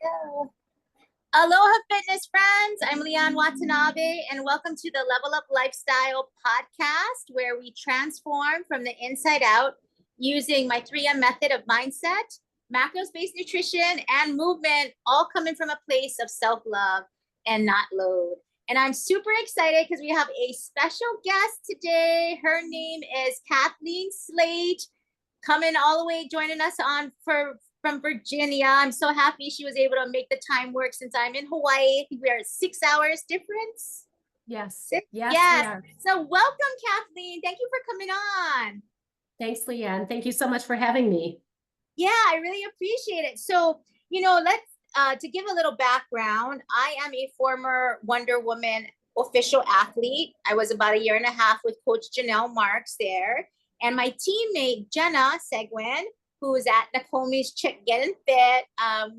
Go. Aloha, fitness friends. I'm Leon Watanabe, and welcome to the Level Up Lifestyle podcast, where we transform from the inside out using my 3M method of mindset, macros based nutrition, and movement, all coming from a place of self love and not load. And I'm super excited because we have a special guest today. Her name is Kathleen Slate, coming all the way, joining us on from Virginia. I'm so happy she was able to make the time work since I'm in Hawaii. I think we are 6 hours difference. Yes. Six? Yes. Yes. So welcome, Kathleen. Thank you for coming on. Thanks, Leanne. Thank you so much for having me. Yeah, I really appreciate it. So, let's to give a little background, I am a former Wonder Woman official athlete. I was about a year and a half with Coach Janelle Marks there. And my teammate, Jenna Seguin, who was at Nakomi's Chick Getting Fit.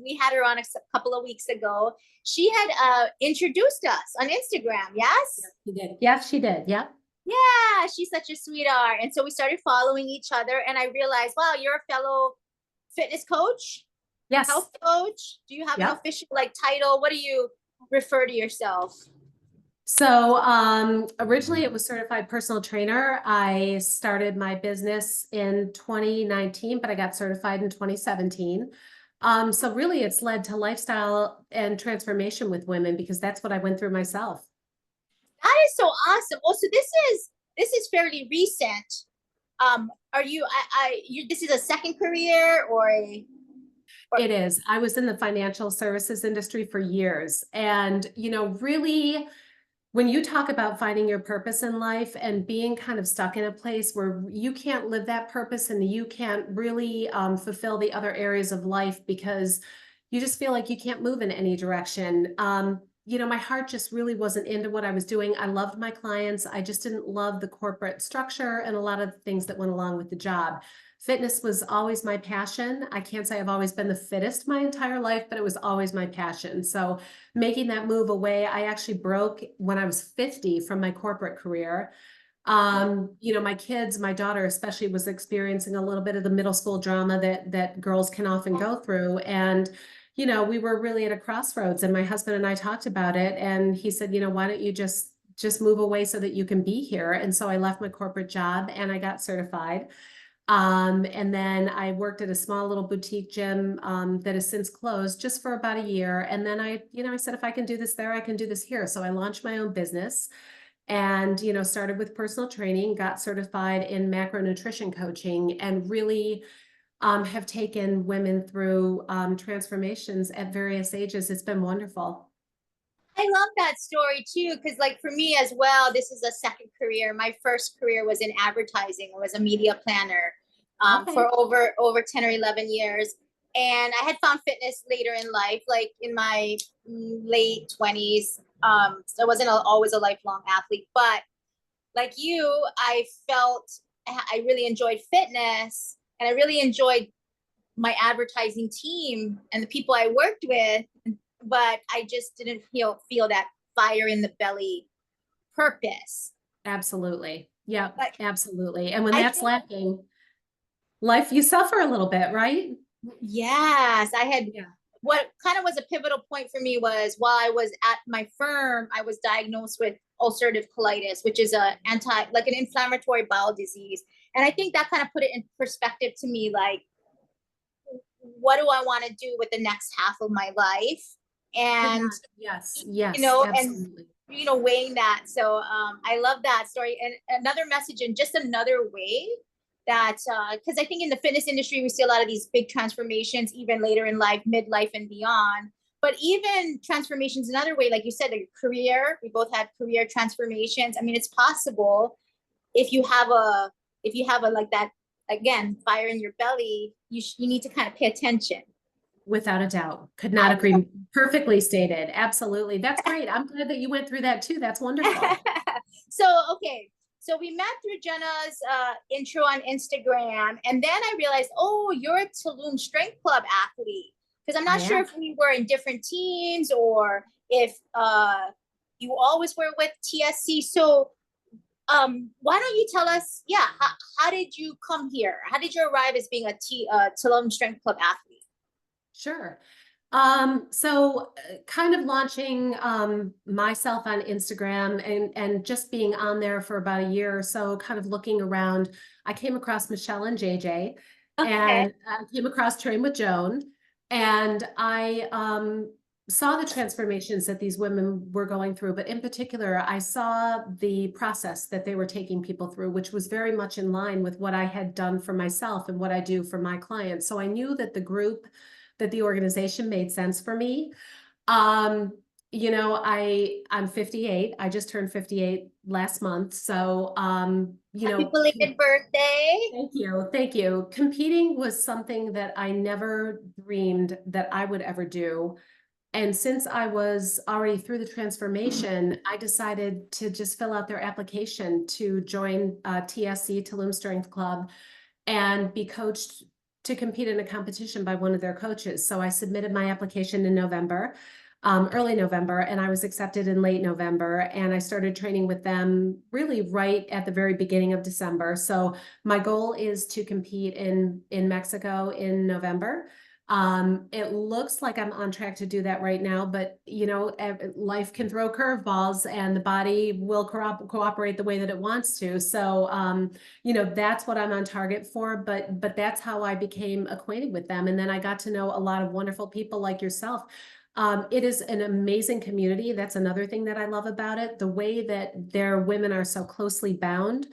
We had her on a couple of weeks ago. She had introduced us on Instagram, yes? Yes, she did. Yes, she did. Yep. Yeah, she's such a sweetheart. And so we started following each other, and I realized, wow, you're a fellow fitness coach? Yes. Health coach? Do you have an official title? What do you refer to yourself? So originally it was certified personal trainer. I started my business in 2019, but I got certified in 2017. So really it's led to lifestyle and transformation with women because that's what I went through myself. That is so awesome. Also, this is fairly recent. Are you this is a second career or It is. I was in the financial services industry for years, and really when you talk about finding your purpose in life and being kind of stuck in a place where you can't live that purpose and you can't really fulfill the other areas of life because you just feel like you can't move in any direction. My heart just really wasn't into what I was doing. I loved my clients. I just didn't love the corporate structure and a lot of the things that went along with the job. Fitness was always my passion. I can't say I've always been the fittest my entire life, but it was always my passion. So making that move away, I actually broke when I was 50 from my corporate career. My kids, my daughter especially, was experiencing a little bit of the middle school drama that girls can often go through. And we were really at a crossroads, and my husband and I talked about it, and he said, why don't you just move away so that you can be here? And so I left my corporate job and I got certified. And then I worked at a small little boutique gym that has since closed just for about a year. And then I said, if I can do this there, I can do this here. So I launched my own business and, started with personal training, got certified in macronutrition coaching, and really have taken women through transformations at various ages. It's been wonderful. I love that story too, because for me as well, this is a second career. My first career was in advertising. I was a media planner for over 10 or 11 years. And I had found fitness later in life, like in my late 20s. So I wasn't always a lifelong athlete, but like you, I felt I really enjoyed fitness, and I really enjoyed my advertising team and the people I worked with, but I just didn't feel that fire in the belly purpose. Absolutely. Yeah, But absolutely. And when that's lacking, life, you suffer a little bit, right? Yes, I had. What kind of was a pivotal point for me was while I was at my firm, I was diagnosed with ulcerative colitis, which is an inflammatory bowel disease. And I think that kind of put it in perspective to me, like, what do I want to do with the next half of my life? And yes, absolutely. And weighing that. So I love that story. And another message in just another way that because I think in the fitness industry we see a lot of these big transformations even later in life, midlife and beyond. But even transformations another way, like you said, like career, we both had career transformations. I mean, it's possible if you have a like that, again, fire in your belly, you need to kind of pay attention. Without a doubt. Could not agree. Perfectly stated. Absolutely. That's great. I'm glad that you went through that too. That's wonderful. So we met through Jenna's intro on Instagram, and then I realized, oh, you're a Tulum Strength Club athlete. Because I'm not sure if we were in different teams or if you always were with TSC. So why don't you tell us, how did you come here? How did you arrive as being a Tulum Strength Club athlete? Sure. Kind of launching myself on Instagram and just being on there for about a year or so, kind of looking around. I came across Michelle and JJ, Okay. and I came across Train with Joan, and I saw the transformations that these women were going through, but in particular, I saw the process that they were taking people through, which was very much in line with what I had done for myself and what I do for my clients. So I knew that the organization made sense for me. Um, I'm 58. I just turned 58 last month. So, Happy belated birthday. thank you. Thank you. Competing was something that I never dreamed that I would ever do. And since I was already through the transformation, I decided to just fill out their application to join TSC, Tulum Strength Club, and be coached to compete in a competition by one of their coaches. So I submitted my application in November, early November, and I was accepted in late November. And I started training with them really right at the very beginning of December. So my goal is to compete in Mexico in November. It looks like I'm on track to do that right now, but life can throw curveballs and the body will cooperate the way that it wants to. So, that's what I'm on target for, but that's how I became acquainted with them. And then I got to know a lot of wonderful people like yourself. It is an amazing community. That's another thing that I love about it. The way that their women are so closely bound.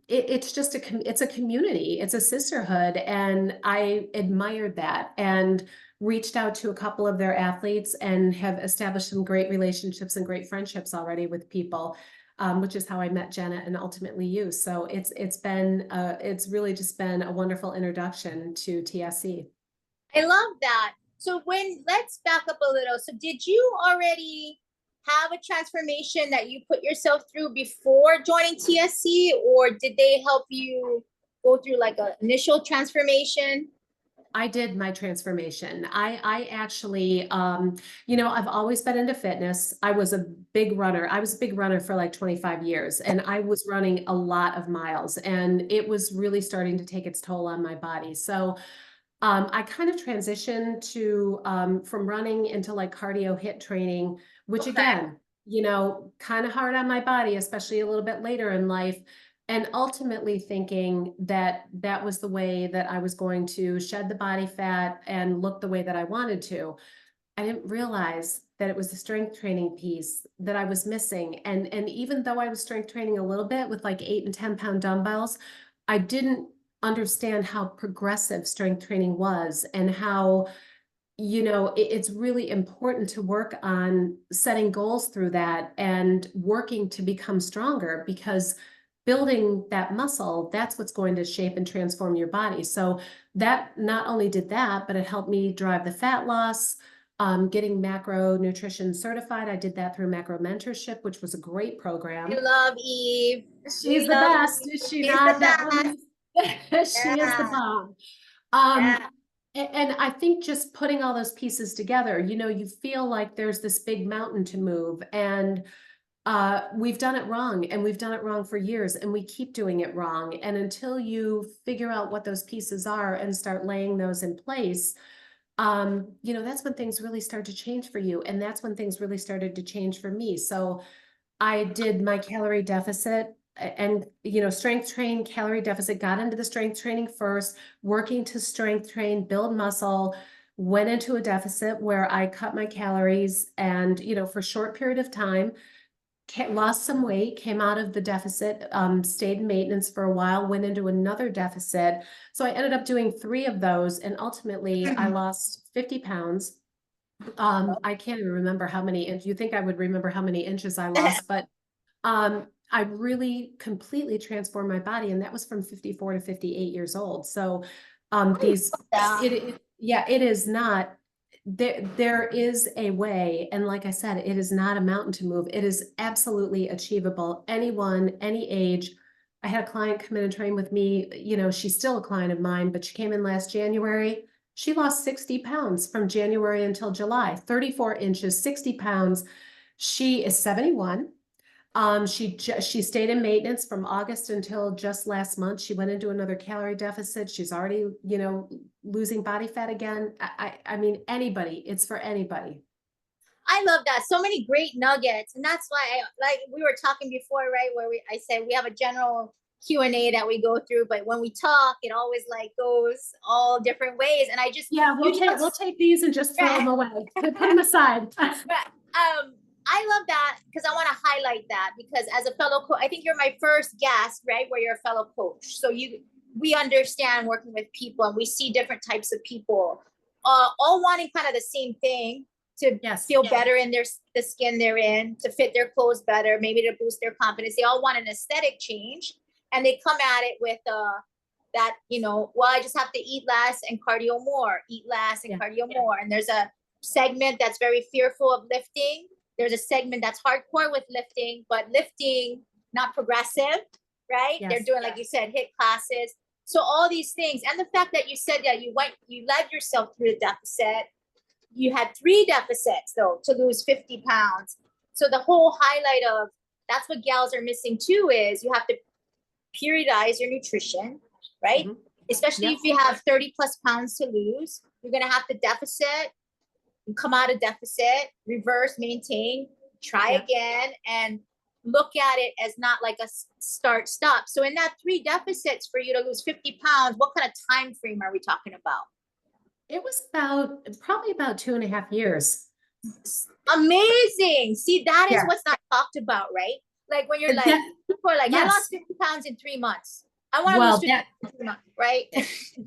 It's just it's a community, it's a sisterhood, and I admired that and reached out to a couple of their athletes and have established some great relationships and great friendships already with people, which is how I met Jenna and ultimately you. So it's really just been a wonderful introduction to TSC. I love that. So let's back up a little. So did you already have a transformation that you put yourself through before joining TSC, or did they help you go through like an initial transformation? I did my transformation. I actually, I've always been into fitness. I was a big runner. I was a big runner for like 25 years, and I was running a lot of miles, and it was really starting to take its toll on my body. So I kind of transitioned to from running into like cardio hit training, which Okay. again, kind of hard on my body, especially a little bit later in life. And ultimately thinking that that was the way that I was going to shed the body fat and look the way that I wanted to. I didn't realize that it was the strength training piece that I was missing. And even though I was strength training a little bit with like 8 and 10 pound dumbbells, I didn't understand how progressive strength training was and how it's really important to work on setting goals through that and working to become stronger, because building that muscle, that's what's going to shape and transform your body. So that not only did that, but it helped me drive the fat loss, getting macro nutrition certified. I did that through Macro Mentorship, which was a great program. I love Eve. She's We the love best, Eve. is she She's the not? That best. woman, she is the Yeah. bomb. Um, Yeah. and I think just putting all those pieces together, you feel like there's this big mountain to move, and we've done it wrong, and we've done it wrong for years, and we keep doing it wrong. And until you figure out what those pieces are and start laying those in place, that's when things really start to change for you. And that's when things really started to change for me. So I did my calorie deficit and, strength train, calorie deficit, got into the strength training first, working to strength train, build muscle, went into a deficit where I cut my calories and, for a short period of time, lost some weight, came out of the deficit, stayed in maintenance for a while, went into another deficit. So I ended up doing 3 of those, and ultimately I lost 50 pounds. I can't even remember how many inches. You think I would remember how many inches I lost, but I really completely transformed my body, and that was from 54 to 58 years old. So it is not there is a way, and like I said, it is not a mountain to move. It is absolutely achievable. Anyone, any age. I had a client come in and train with me. She's still a client of mine, but she came in last January. She lost 60 pounds from January until July, 34 inches, 60 pounds. She is 71. She stayed in maintenance from August until just last month. She went into another calorie deficit. She's already, you know, losing body fat again. I mean, anybody, it's for anybody. I love that. So many great nuggets. And that's why like we were talking before, right? Where I said we have a general Q&A that we go through, but when we talk, it always like goes all different ways. And I just, yeah, we'll take these and just throw them away. Put them aside. I love that because I want to highlight that because as a fellow coach, I think you're my first guest, right? Where you're a fellow coach. So we understand working with people and we see different types of people, all wanting kind of the same thing to feel better in the skin they're in, to fit their clothes better, maybe to boost their confidence. They all want an aesthetic change and they come at it with that, you know, well, I just have to eat less and cardio more, eat less and cardio more. And there's a segment that's very fearful of lifting. There's a segment that's hardcore with lifting, but lifting, not progressive, right? They're doing, like you said, HIIT classes. So all these things. And the fact that you said that you led yourself through the deficit. You had 3 deficits though, to lose 50 pounds. So the whole highlight of that's what gals are missing too, is you have to periodize your nutrition, right? Mm-hmm. Especially if you have 30 plus pounds to lose, you're going to have to deficit, come out of deficit, reverse, maintain, try again, and look at it as not like a start stop. So in that 3 deficits for you to lose 50 pounds, what kind of time frame are we talking about? It was probably about 2.5 years. Amazing. See, that is what's not talked about, right? Like when you're like, people are like, I lost 50 pounds in 3 months. I want to lose 50 pounds in 3 months, right?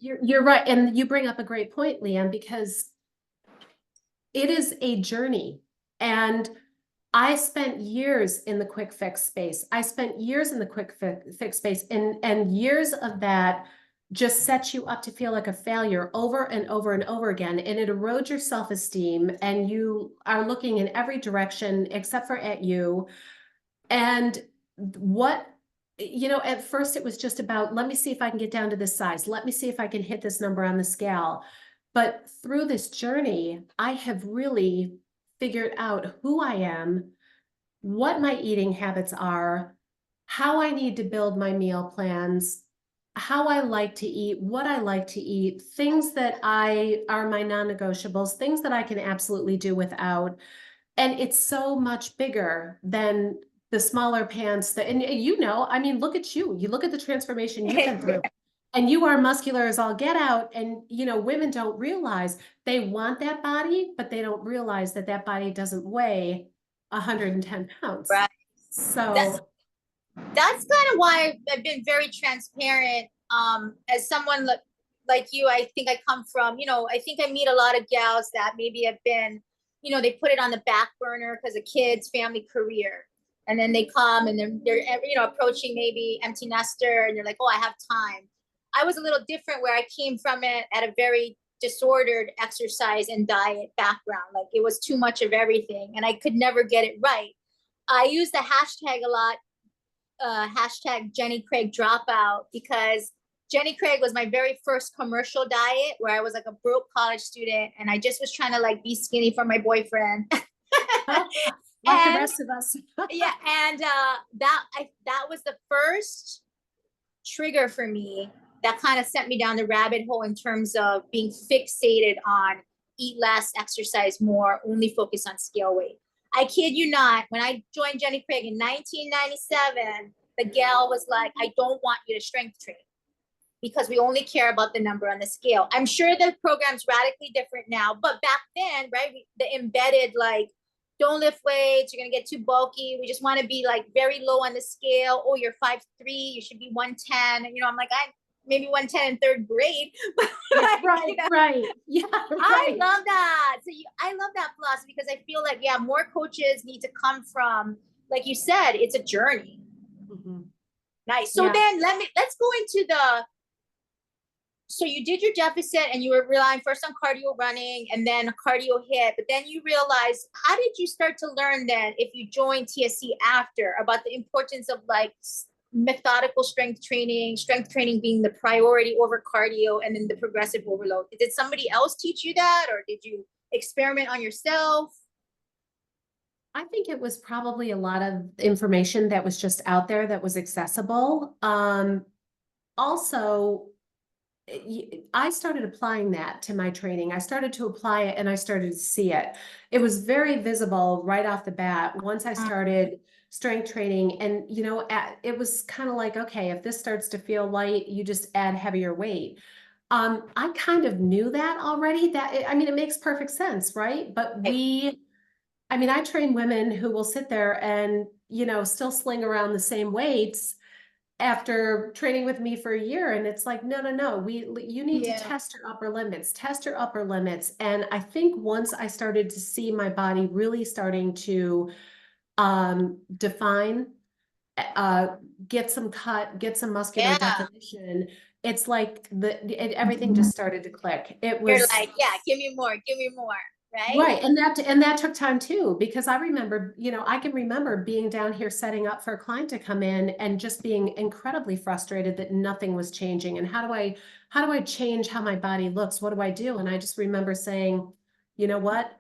You're right. And you bring up a great point, Leanne, because it is a journey. And I spent years in the quick fix space. I spent years in the quick fix space, and years of that just sets you up to feel like a failure over and over and over again. And it erodes your self-esteem, and you are looking in every direction except for at you. And what, you know, at first it was just about, let me see if I can get down to this size. Let me see if I can hit this number on the scale. But through this journey, I have really figured out who I am, what my eating habits are, how I need to build my meal plans, how I like to eat, what I like to eat, things that are my non-negotiables, things that I can absolutely do without. And it's so much bigger than the smaller pants and you know, I mean, look at you look at the transformation you've been through. And you are muscular as all get out. And, you know, women don't realize they want that body, but they don't realize that that body doesn't weigh 110 pounds. Right. So that's kind of why I've been very transparent. As someone like you, I think I come from, you know, I think I meet a lot of gals that maybe have been, you know, they put it on the back burner because of kids, family, career. And then they come and they're, you know, approaching maybe empty nester and they're like, oh, I have time. I was a little different where I came from it at a very disordered exercise and diet background. Like it was too much of everything and I could never get it right. I use the hashtag a lot, hashtag Jenny Craig dropout, because Jenny Craig was my very first commercial diet where I was like a broke college student and I just was trying to like be skinny for my boyfriend. Like the rest of us. And that was the first trigger for me that kind of sent me down the rabbit hole in terms of being fixated on eat less, exercise more, only focus on scale weight. I kid you not, when I joined Jenny Craig in 1997, the gal was like, I don't want you to strength train because we only care about the number on the scale. I'm sure the program's radically different now, but back then, right, the embedded like, don't lift weights, you're going to get too bulky. We just want to be like very low on the scale. Oh, you're 5'3", you should be 110. You know, I'm like, maybe 110 in 3rd grade. Right, you know, right. Yeah, right. I love that. So I love that philosophy because I feel like, yeah, more coaches need to come from, like you said, it's a journey. Mm-hmm. Nice. So then let's go into so you did your deficit and you were relying first on cardio running and then cardio HIIT, but then you realized, how did you start to learn then if you joined TSC after about the importance of like methodical strength training being the priority over cardio and then the progressive overload? Did somebody else teach you that or did you experiment on yourself? I think it was probably a lot of information that was just out there that was accessible. Also, I started applying that to my training. I started to apply it and I started to see it. It was very visible right off the bat once I started strength training. And, it was kind of like, okay, if this starts to feel light, you just add heavier weight. I kind of knew that already. It makes perfect sense, right? But I train women who will sit there and, still sling around the same weights after training with me for a year. And it's like, no, no, no, you need to test your upper limits, test your upper limits. And I think once I started to see my body really starting to define, get some cut, get some muscular Yeah. definition, it's like everything just started to click. It You're was like, yeah, give me more, right? right. And that took time too, because I remember, I can remember being down here setting up for a client to come in and just being incredibly frustrated that nothing was changing. And how do I change how my body looks? What do I do? And I just remember saying, you know what?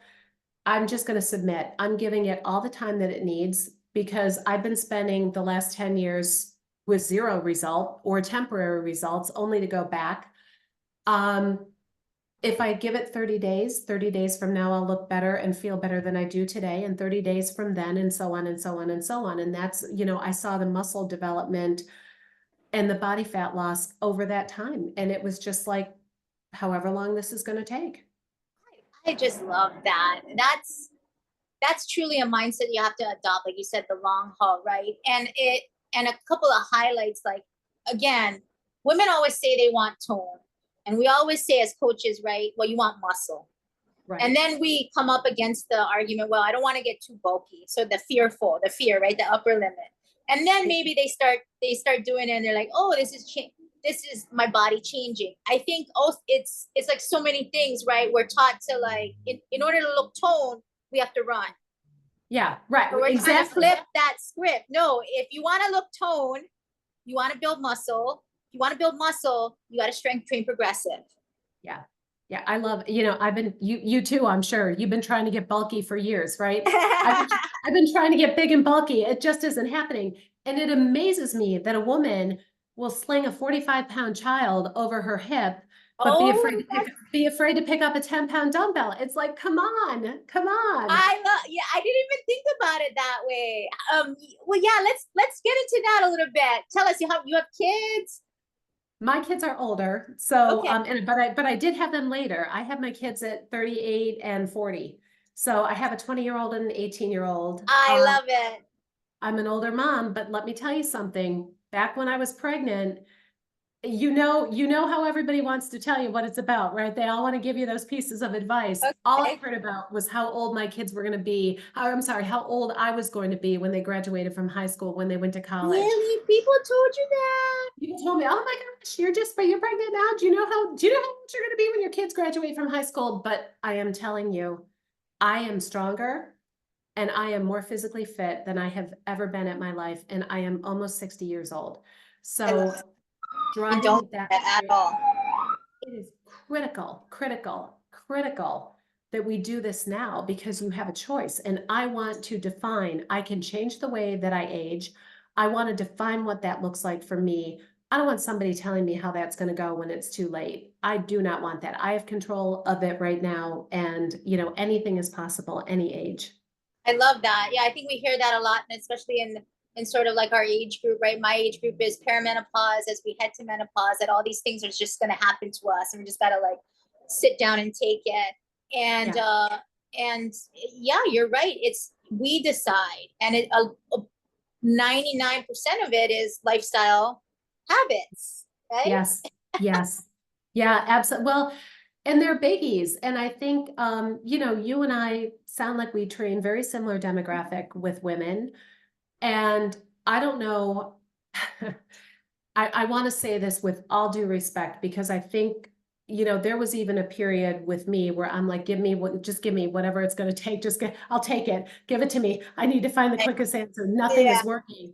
I'm just going to submit. I'm giving it all the time that it needs because I've been spending the last 10 years with zero result or temporary results only to go back. If I give it 30 days from now, I'll look better and feel better than I do today, and 30 days from then, and so on and so on and so on. And that's, I saw the muscle development and the body fat loss over that time. And it was just like, however long this is going to take. I just love that. That's truly a mindset you have to adopt, like you said, the long haul, right? And a couple of highlights, like again, women always say they want tone. And we always say as coaches, right? Well, you want muscle. Right. And then we come up against the argument, well, I don't want to get too bulky. So the fear, right? The upper limit. And then maybe they start doing it and they're like, oh, this is my body changing. I think also it's like so many things, right? We're taught to like, in order to look toned, we have to run. Yeah, right. So we're exactly. trying to flip that script. No, if you want to look toned, you want to build muscle. If you want to build muscle, you got to strength train progressive. Yeah. Yeah. I love, I've been, you too, I'm sure you've been trying to get bulky for years, right? I've been trying to get big and bulky. It just isn't happening. And it amazes me that a woman will sling a 45-pound child over her hip, but be afraid to pick up a 10-pound dumbbell. It's like, come on. I didn't even think about it that way. Well, yeah, let's get into that a little bit. Tell us, you have kids? My kids are older, so Okay. but I did have them later. I have my kids at 38 and 40. So I have a 20-year-old and an 18-year-old. I love it. I'm an older mom, but let me tell you something. Back when I was pregnant, you know how everybody wants to tell you what it's about, right? They all want to give you those pieces of advice. Okay. All I heard about was how old my kids were going to be. How old I was going to be when they graduated from high school, when they went to college. Really? People told you that? People told me, oh my gosh, you're pregnant now. Do you know how old you're going to be when your kids graduate from high school? But I am telling you, I am stronger and I am more physically fit than I have ever been at my life. And I am almost 60 years old. So driving that at all. It is critical that we do this now because you have a choice. And I want to define, I can change the way that I age. I want to define what that looks like for me. I don't want somebody telling me how that's going to go when it's too late. I do not want that. I have control of it right now. And, anything is possible, any age. I love that. Yeah, I think we hear that a lot, and especially in sort of like our age group, right? My age group is perimenopause. As we head to menopause, that all these things are just going to happen to us, and we just got to like sit down and take it. And yeah, you're right. It's we decide, and 99% of it is lifestyle habits, right? Yes. Yeah, absolutely. Well, and they're biggies. And I think, you and I sound like we train very similar demographic with women. And I don't know, I want to say this with all due respect, because I think, there was even a period with me where I'm like, just give me whatever it's going to take. I'll take it. Give it to me. I need to find the quickest answer. Nothing is working.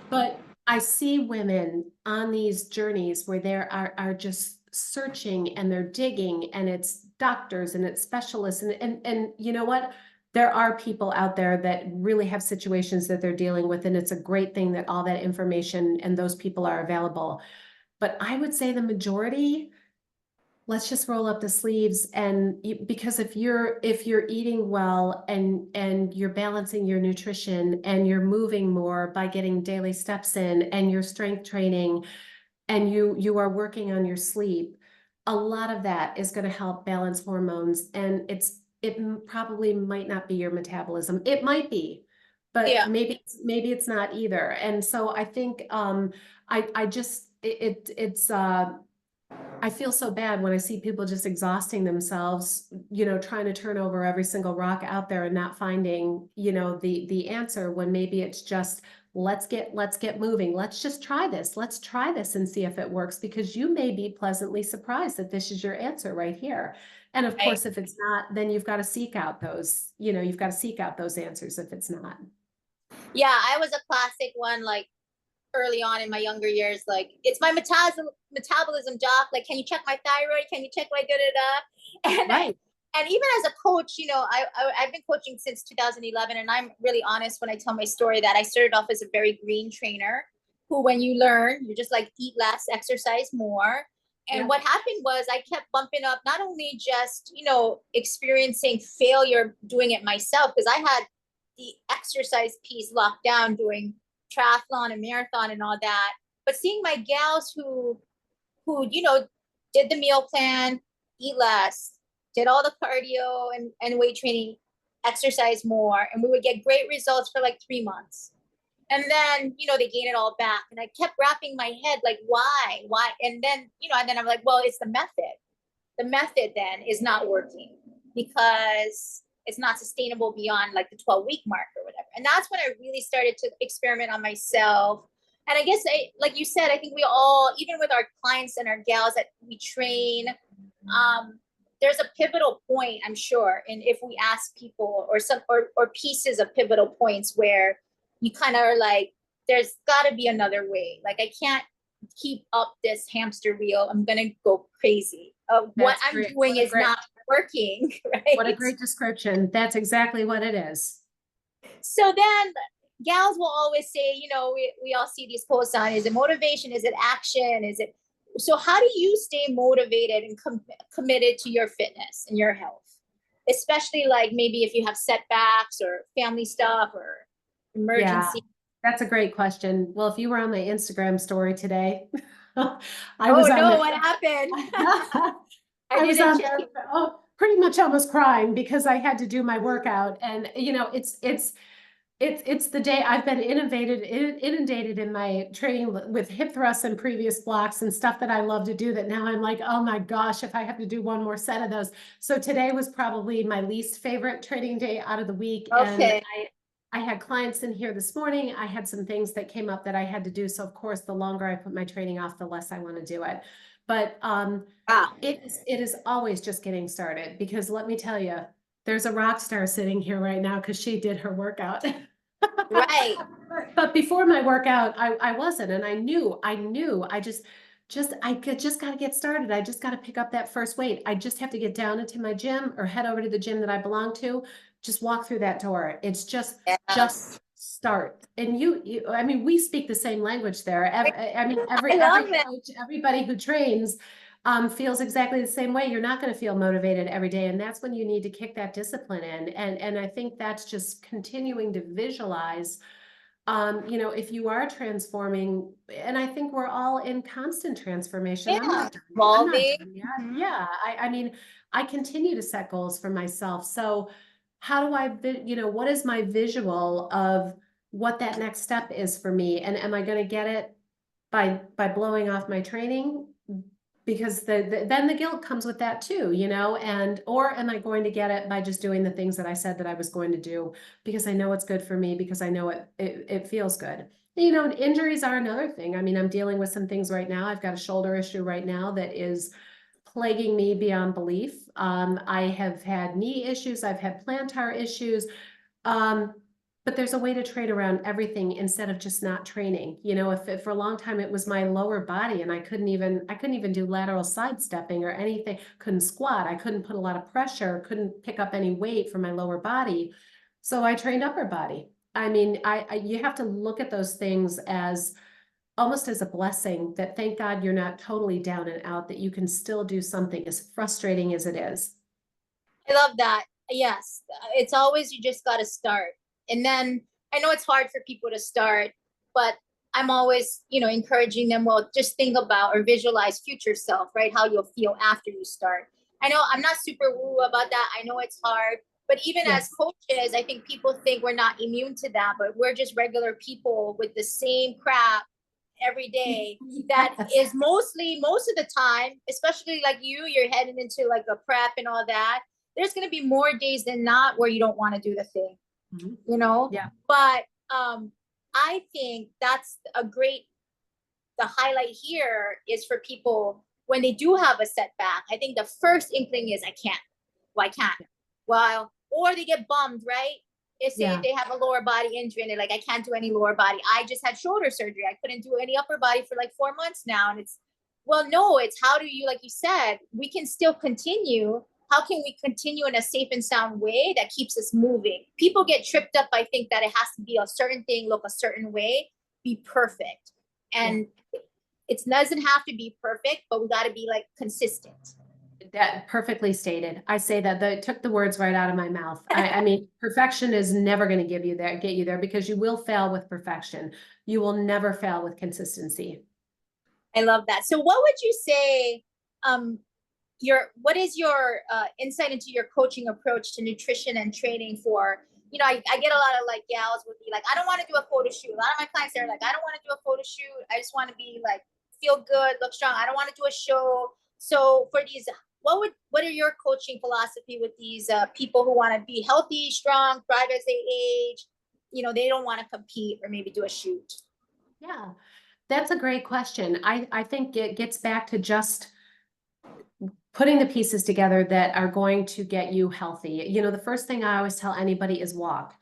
But I see women on these journeys where they are just searching and they're digging, and it's doctors and it's specialists. And you know what? there are people out there that really have situations that they're dealing with, and it's a great thing that all that information and those people are available. But I would say the majority, let's just roll up the sleeves. And because if you're eating well and you're balancing your nutrition and you're moving more by getting daily steps in and your strength training and you are working on your sleep, a lot of that is going to help balance hormones. And it probably might not be your metabolism. It might be, but Yeah. maybe it's not either. And so I think I just it's I feel so bad when I see people just exhausting themselves, trying to turn over every single rock out there and not finding, the answer, when maybe it's just, let's get moving. Let's just try this. Let's try this and see if it works, because you may be pleasantly surprised that this is your answer right here. And of course, if it's not, then you've got to seek out those, answers if it's not. Yeah, I was a classic one, like early on in my younger years, like, it's my metabolism, doc. Like, can you check my thyroid? Can you check my da da da? And Right. and even as a coach, I've been coaching since 2011, and I'm really honest when I tell my story that I started off as a very green trainer, who, when you learn, you just like eat less, exercise more. And what happened was I kept bumping up, not only just, experiencing failure doing it myself, because I had the exercise piece locked down doing triathlon and marathon and all that, but seeing my gals who did the meal plan, eat less, did all the cardio and weight training, exercise more, and we would get great results for like 3 months. And then, they gain it all back. And I kept wrapping my head, like, why? And then, and then I'm like, well, it's the method. The method then is not working because it's not sustainable beyond like the 12-week mark or whatever. And that's when I really started to experiment on myself. And I guess, like you said, I think we all, even with our clients and our gals that we train, there's a pivotal point, I'm sure. And if we ask people, or pieces of pivotal points where you kind of are like, there's got to be another way. Like, I can't keep up this hamster wheel. I'm going to go crazy. What I'm doing is not working, right? What a great description. That's exactly what it is. So then gals will always say, we all see these posts on, is it motivation? Is it action? So how do you stay motivated and committed to your fitness and your health? Especially like maybe if you have setbacks or family stuff or emergency. Yeah, that's a great question. Well, if you were on my Instagram story today, what happened? I was on there, pretty much almost crying because I had to do my workout. And, it's the day I've been inundated in my training with hip thrusts and previous blocks and stuff that I love to do, that now I'm like, oh my gosh, if I have to do one more set of those. So today was probably my least favorite training day out of the week. Okay. And I had clients in here this morning. I had some things that came up that I had to do. So of course, the longer I put my training off, the less I want to do it. But it is always just getting started, because let me tell you, there's a rock star sitting here right now because she did her workout. Right. But before my workout, I wasn't, and I knew I just got to get started. I just got to pick up that first weight. I just have to get down into my gym or head over to the gym that I belong to. Just walk through that door. It's just start. And I mean, we speak the same language there. Every coach, everybody who trains feels exactly the same way. You're not going to feel motivated every day. And that's when you need to kick that discipline in. And I think that's just continuing to visualize, if you are transforming, and I think we're all in constant transformation. Yeah. I'm not done yet. Mm-hmm. Yeah. I mean, I continue to set goals for myself. So how do I, what is my visual of what that next step is for me? And am I going to get it by blowing off my training? Because then the guilt comes with that too, or am I going to get it by just doing the things that I said that I was going to do, because I know it's good for me, because I know it feels good. Injuries are another thing. I mean, I'm dealing with some things right now. I've got a shoulder issue right now that is plaguing me beyond belief. I have had knee issues. I've had plantar issues. But but there's a way to train around everything instead of just not training. You know, if for a long time it was my lower body and I couldn't even do lateral sidestepping or anything, couldn't squat, I couldn't put a lot of pressure, couldn't pick up any weight for my lower body. So I trained upper body. I mean, you have to look at those things as almost as a blessing, that thank God you're not totally down and out, that you can still do something as frustrating as it is. I love that. Yes, it's always you just got to start. And then I know it's hard for people to start, but I'm always, encouraging them, well, just think about or visualize future self, right? How you'll feel after you start. I know I'm not super woo about that. I know it's hard, but even as Yes. coaches, I think people think we're not immune to that, but we're just regular people with the same crap every day that is most of the time, especially like you're heading into like a prep and all that. There's going to be more days than not where you don't want to do the thing, Yeah. but I think that's the highlight here is for people when they do have a setback. I think the first inkling is I can't. Well, I can't. Well, or they get bummed, right? If they have a lower body injury and they're like, I can't do any lower body. I just had shoulder surgery. I couldn't do any upper body for like 4 months now. And well, no, it's how do you, like you said, we can still continue. How can we continue in a safe and sound way that keeps us moving? People get tripped up. I think that it has to be a certain thing, look a certain way, be perfect. And it doesn't have to be perfect, but we got to be like consistent. That perfectly stated. I say that took the words right out of my mouth. I mean, perfection is never going to get you there, because you will fail with perfection. You will never fail with consistency. I love that. So what would you say, what is your insight into your coaching approach to nutrition and training for, I get a lot of like gals would be like, I don't want to do a photo shoot. A lot of my clients are like, I don't want to do a photo shoot. I just want to be like, feel good, look strong. I don't want to do a show. So for these, what are your coaching philosophy with these people who want to be healthy, strong, thrive as they age? They don't want to compete or maybe do a shoot. Yeah, that's a great question. I think it gets back to just putting the pieces together that are going to get you healthy. The first thing I always tell anybody is walk.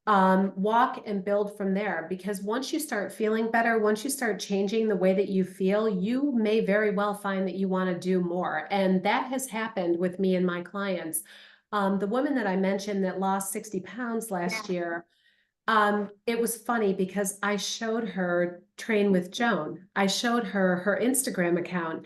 Walk and build from there, because once you start feeling better, once you start changing the way that you feel, you may very well find that you want to do more. And that has happened with me and my clients. The woman that I mentioned that lost 60 pounds last year, it was funny because I showed her Train with Joan. I showed her her Instagram account.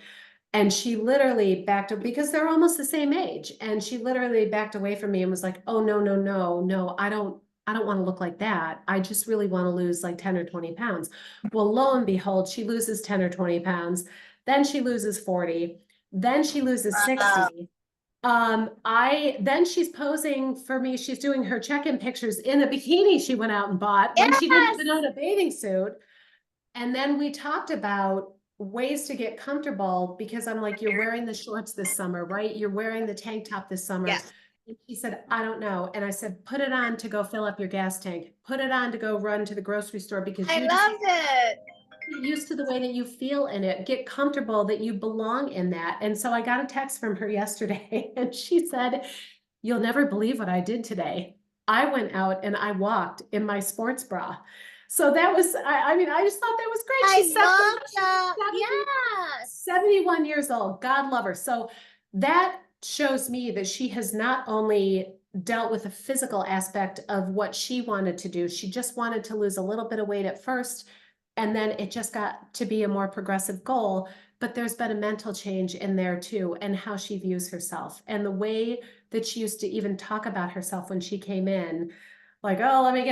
And she literally backed up, because they're almost the same age. And she literally backed away from me and was like, oh, no, no, no, no, I don't want to look like that. I just really want to lose like 10 or 20 pounds. Well, lo and behold, she loses 10 or 20 pounds. Then she loses 40. Then she loses 60. Then she's posing for me. She's doing her check-in pictures in a bikini she went out and bought when she didn't even own a bathing suit. And then we talked about ways to get comfortable, because I'm like, you're wearing the shorts this summer, right? You're wearing the tank top this summer. Yeah. And she said, I don't know. And I said, put it on to go fill up your gas tank. Put it on to go run to the grocery store, because I love it. Get used to the way that you feel in it. Get comfortable that you belong in that. And so I got a text from her yesterday and she said, you'll never believe what I did today. I went out and I walked in my sports bra. So that was, I mean, I just thought that was great. She's love that. Yes. 71 years old. God love her. So that shows me that she has not only dealt with the physical aspect of what she wanted to do, she just wanted to lose a little bit of weight at first, and then it just got to be a more progressive goal. But there's been a mental change in there too, and how she views herself, and the way that she used to even talk about herself when she came in, like, oh, let me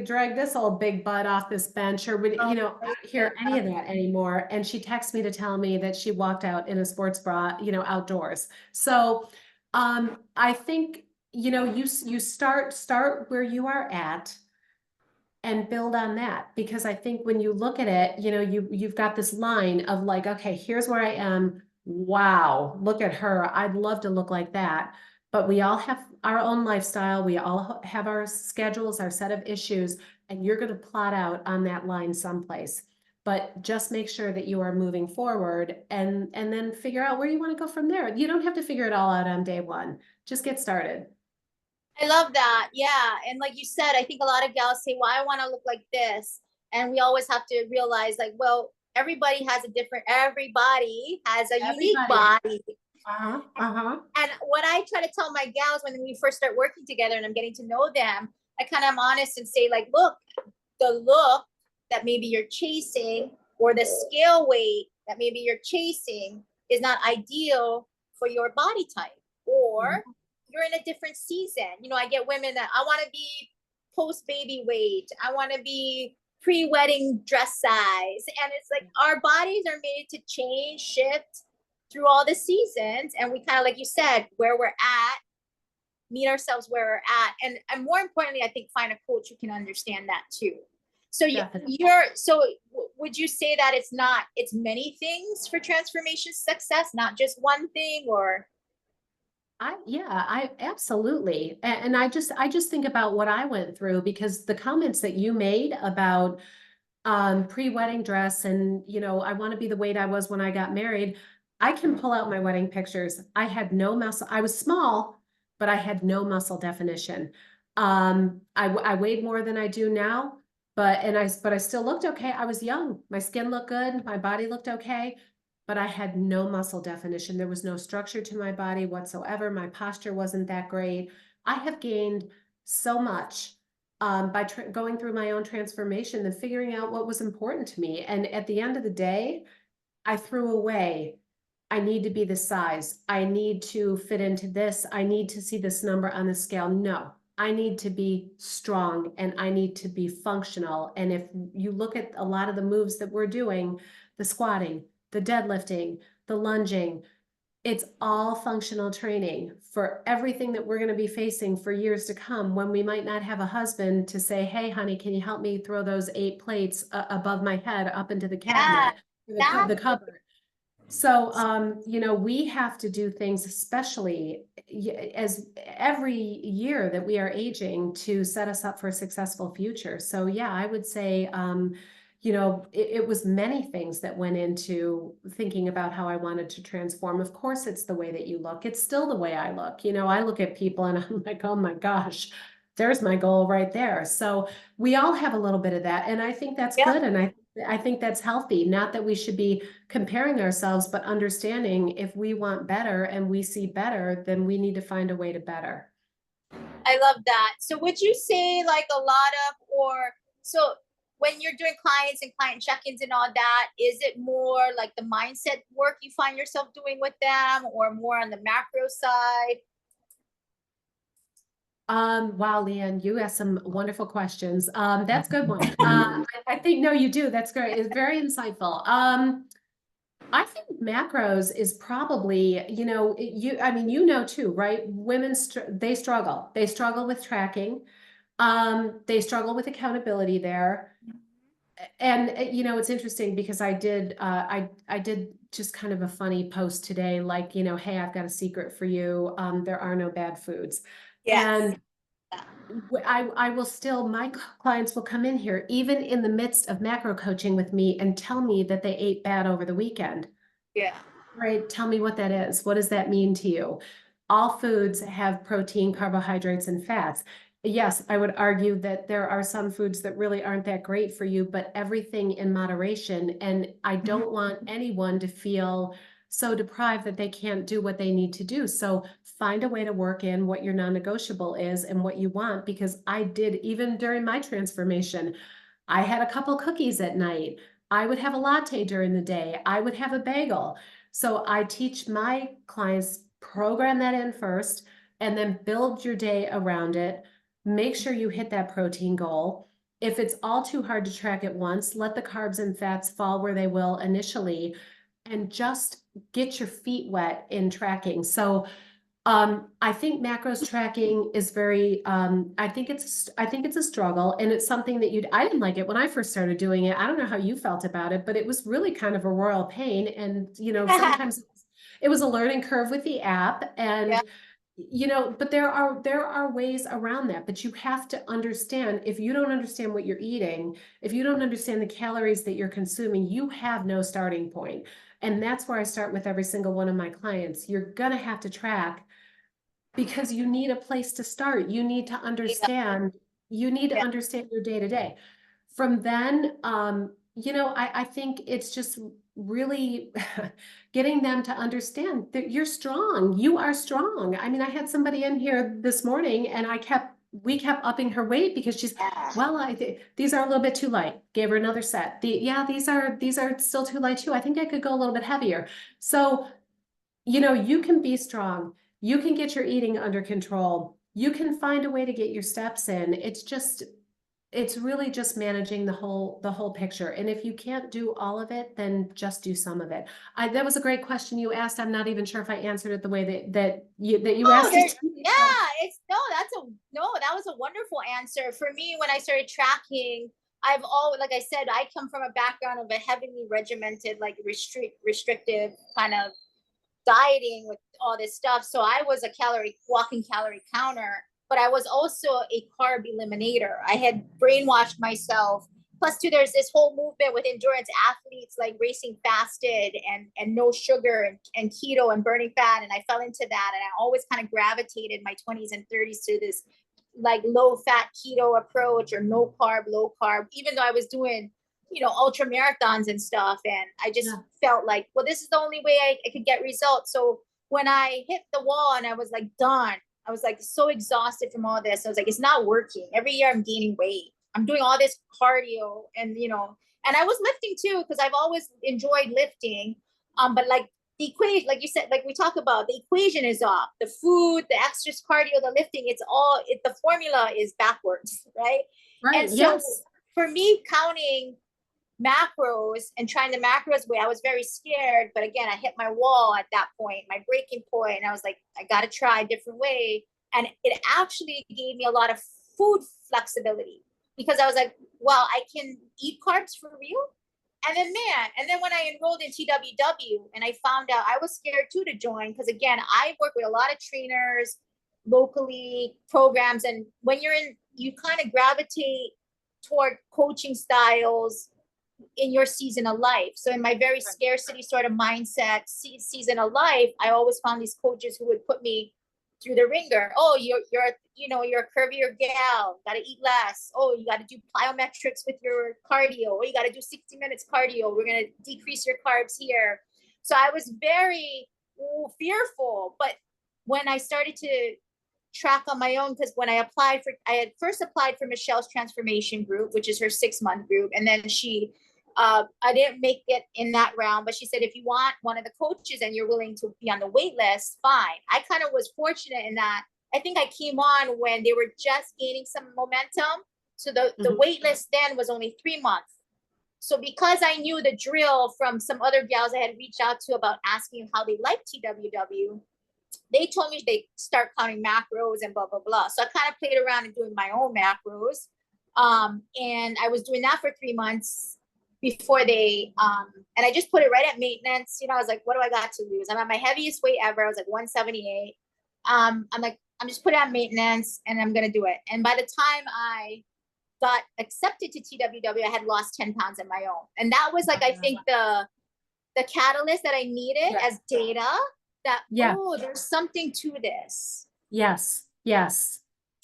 drag this old big butt off this bench, or I don't hear any of that anymore. And she texted me to tell me that she walked out in a sports bra, outdoors. So I think, you start where you are at and build on that, because I think when you look at it, you've got this line of like, okay, here's where I am. Wow, look at her. I'd love to look like that. But we all have our own lifestyle. We all have our schedules, our set of issues, and you're going to plot out on that line someplace. But just make sure that you are moving forward, and then figure out where you want to go from there. You don't have to figure it all out on day one. Just get started. I love that. Yeah. And like you said, I think a lot of gals say, well, I want to look like this. And we always have to realize, like, well, everybody has a unique Everybody. body. Uh-huh. Uh-huh. And what I try to tell my gals when we first start working together and I'm getting to know them, I kind of am honest and say, like, look, the look that maybe you're chasing or the scale weight that maybe you're chasing is not ideal for your body type, or you're in a different season. You know, I get women that I want to be post baby weight, I want to be pre-wedding dress size, and it's like our bodies are made to change, shift through all the seasons, and we kind of, like you said, where we're at, meet ourselves where we're at, and more importantly, I think find a coach who can understand that too. So would you say that it's many things for transformation success, not just one thing? Or I absolutely. And I just think about what I went through, because the comments that you made about pre-wedding dress and, I want to be the weight I was when I got married. I can pull out my wedding pictures. I had no muscle. I was small, but I had no muscle definition. I weighed more than I do now, but I still looked okay. I was young. My skin looked good. My body looked okay, but I had no muscle definition. There was no structure to my body whatsoever. My posture wasn't that great. I have gained so much by going through my own transformation and figuring out what was important to me. And at the end of the day, I threw away, I need to be this size, I need to fit into this, I need to see this number on the scale. No, I need to be strong and I need to be functional. And if you look at a lot of the moves that we're doing, the squatting, the deadlifting, the lunging, it's all functional training for everything that we're going to be facing for years to come, when we might not have a husband to say, hey, honey, can you help me throw those 8 plates above my head up into the yeah, cabinet, the cupboard. So, we have to do things, especially as every year that we are aging, to set us up for a successful future. So yeah, I would say, it was many things that went into thinking about how I wanted to transform. Of course, it's the way that you look. It's still the way I look. I look at people and I'm like, oh my gosh, there's my goal right there. So we all have a little bit of that. And I think that's good. And I think that's healthy. Not that we should be comparing ourselves, but understanding if we want better and we see better, then we need to find a way to better. I love that. So would you say, like, a lot of, or so when you're doing clients and client check-ins and all that, is it more like the mindset work you find yourself doing with them, or more on the macro side? Wow, Leanne, you asked some wonderful questions. That's a good one. I think, no, you do. That's great. It's very insightful. I think macros is probably, too, right? Women, they struggle. They struggle with tracking. They struggle with accountability there. And it's interesting because I did just kind of a funny post today, like, hey, I've got a secret for you. There are no bad foods. Yes. And I will still, my clients will come in here, even in the midst of macro coaching with me, and tell me that they ate bad over the weekend. Yeah. Right. Tell me what that is. What does that mean to you? All foods have protein, carbohydrates, and fats. Yes, I would argue that there are some foods that really aren't that great for you, but everything in moderation. And I don't want anyone to feel so deprived that they can't do what they need to do. So find a way to work in what your non-negotiable is and what you want, because I did, even during my transformation, I had a couple cookies at night. I would have a latte during the day. I would have a bagel. So I teach my clients, program that in first, and then build your day around it. Make sure you hit that protein goal. If it's all too hard to track at once, let the carbs and fats fall where they will initially, and just get your feet wet in tracking. So I think macros tracking is very, I think it's a struggle, and it's something that I didn't like it when I first started doing it. I don't know how you felt about it, but it was really kind of a royal pain. And, sometimes it was a learning curve with the app, and, but there are ways around that, but you have to understand, if you don't understand what you're eating, if you don't understand the calories that you're consuming, you have no starting point. And that's where I start with every single one of my clients. You're going to have to track, because you need a place to start. You need to understand, you need to Yeah. understand your day to day. From then, you know, I think it's just really getting them to understand that you're strong. You are strong. I mean, I had somebody in here this morning and we kept upping her weight because she's, well, I think these are a little bit too light. Gave her another set. Yeah, these are still too light too. I think I could go a little bit heavier. So, you know, you can be strong. You can get your eating under control. You can find a way to get your steps in. It's really just managing the whole picture. And if you can't do all of it, then just do some of it. That was a great question you asked. I'm not even sure if I answered it the way that you asked it. Yeah, that was a wonderful answer. For me, when I started tracking, I've always, like I said, I come from a background of a heavily regimented, like restrictive kind of dieting with all this stuff. So I was a walking calorie counter, but I was also a carb eliminator. I had brainwashed myself. Plus, too, there's this whole movement with endurance athletes like racing fasted and no sugar and keto and burning fat. And I fell into that. And I always kind of gravitated my 20s and 30s to this like low fat keto approach or no carb, low carb, even though I was doing, you know, ultra marathons and stuff. And I just felt like, well, this is the only way I could get results. So when I hit the wall and I was like done, I was like so exhausted from all this. I was like, it's not working. Every year I'm gaining weight. I'm doing all this cardio and, you know, and I was lifting too, because I've always enjoyed lifting. But like the equation, like you said, like we talk about, the equation is off. The food, the exercise, cardio, the lifting, the formula is backwards, right? Right. And so yes. for me, counting macros and trying the macros way, I was very scared. But again, I hit my wall at that point, my breaking point, and I was like, I got to try a different way. And it actually gave me a lot of food flexibility because I was like, well, I can eat carbs for real. And then when I enrolled in TWW and I found out, I was scared too to join because again, I work with a lot of trainers locally, programs, and when you kind of gravitate toward coaching styles in your season of life. So in my very scarcity sort of mindset season of life, I always found these coaches who would put me through the ringer. Oh, you're a curvier gal, gotta eat less. Oh, you gotta do plyometrics with your cardio. Oh, you gotta do 60 minutes cardio. We're gonna decrease your carbs here. So I was very fearful. But when I started to track on my own, because when I had first applied for Michelle's transformation group, which is her 6-month group, and then I didn't make it in that round, but she said, if you want one of the coaches and you're willing to be on the wait list, fine. I kind of was fortunate in that I think I came on when they were just gaining some momentum. So the wait list then was only 3 months. So because I knew the drill from some other gals I had reached out to about asking how they liked TWW, they told me they start counting macros and blah, blah, blah. So I kind of played around and doing my own macros. And I was doing that for 3 months before and I just put it right at maintenance. You know, I was like, what do I got to lose? I'm at my heaviest weight ever. I was like 178. I'm like, I'm just putting it on maintenance and I'm going to do it. And by the time I got accepted to TWW, I had lost 10 pounds on my own. And that was like, I think the catalyst that I needed as data that, oh, there's something to this. Yes. Yes.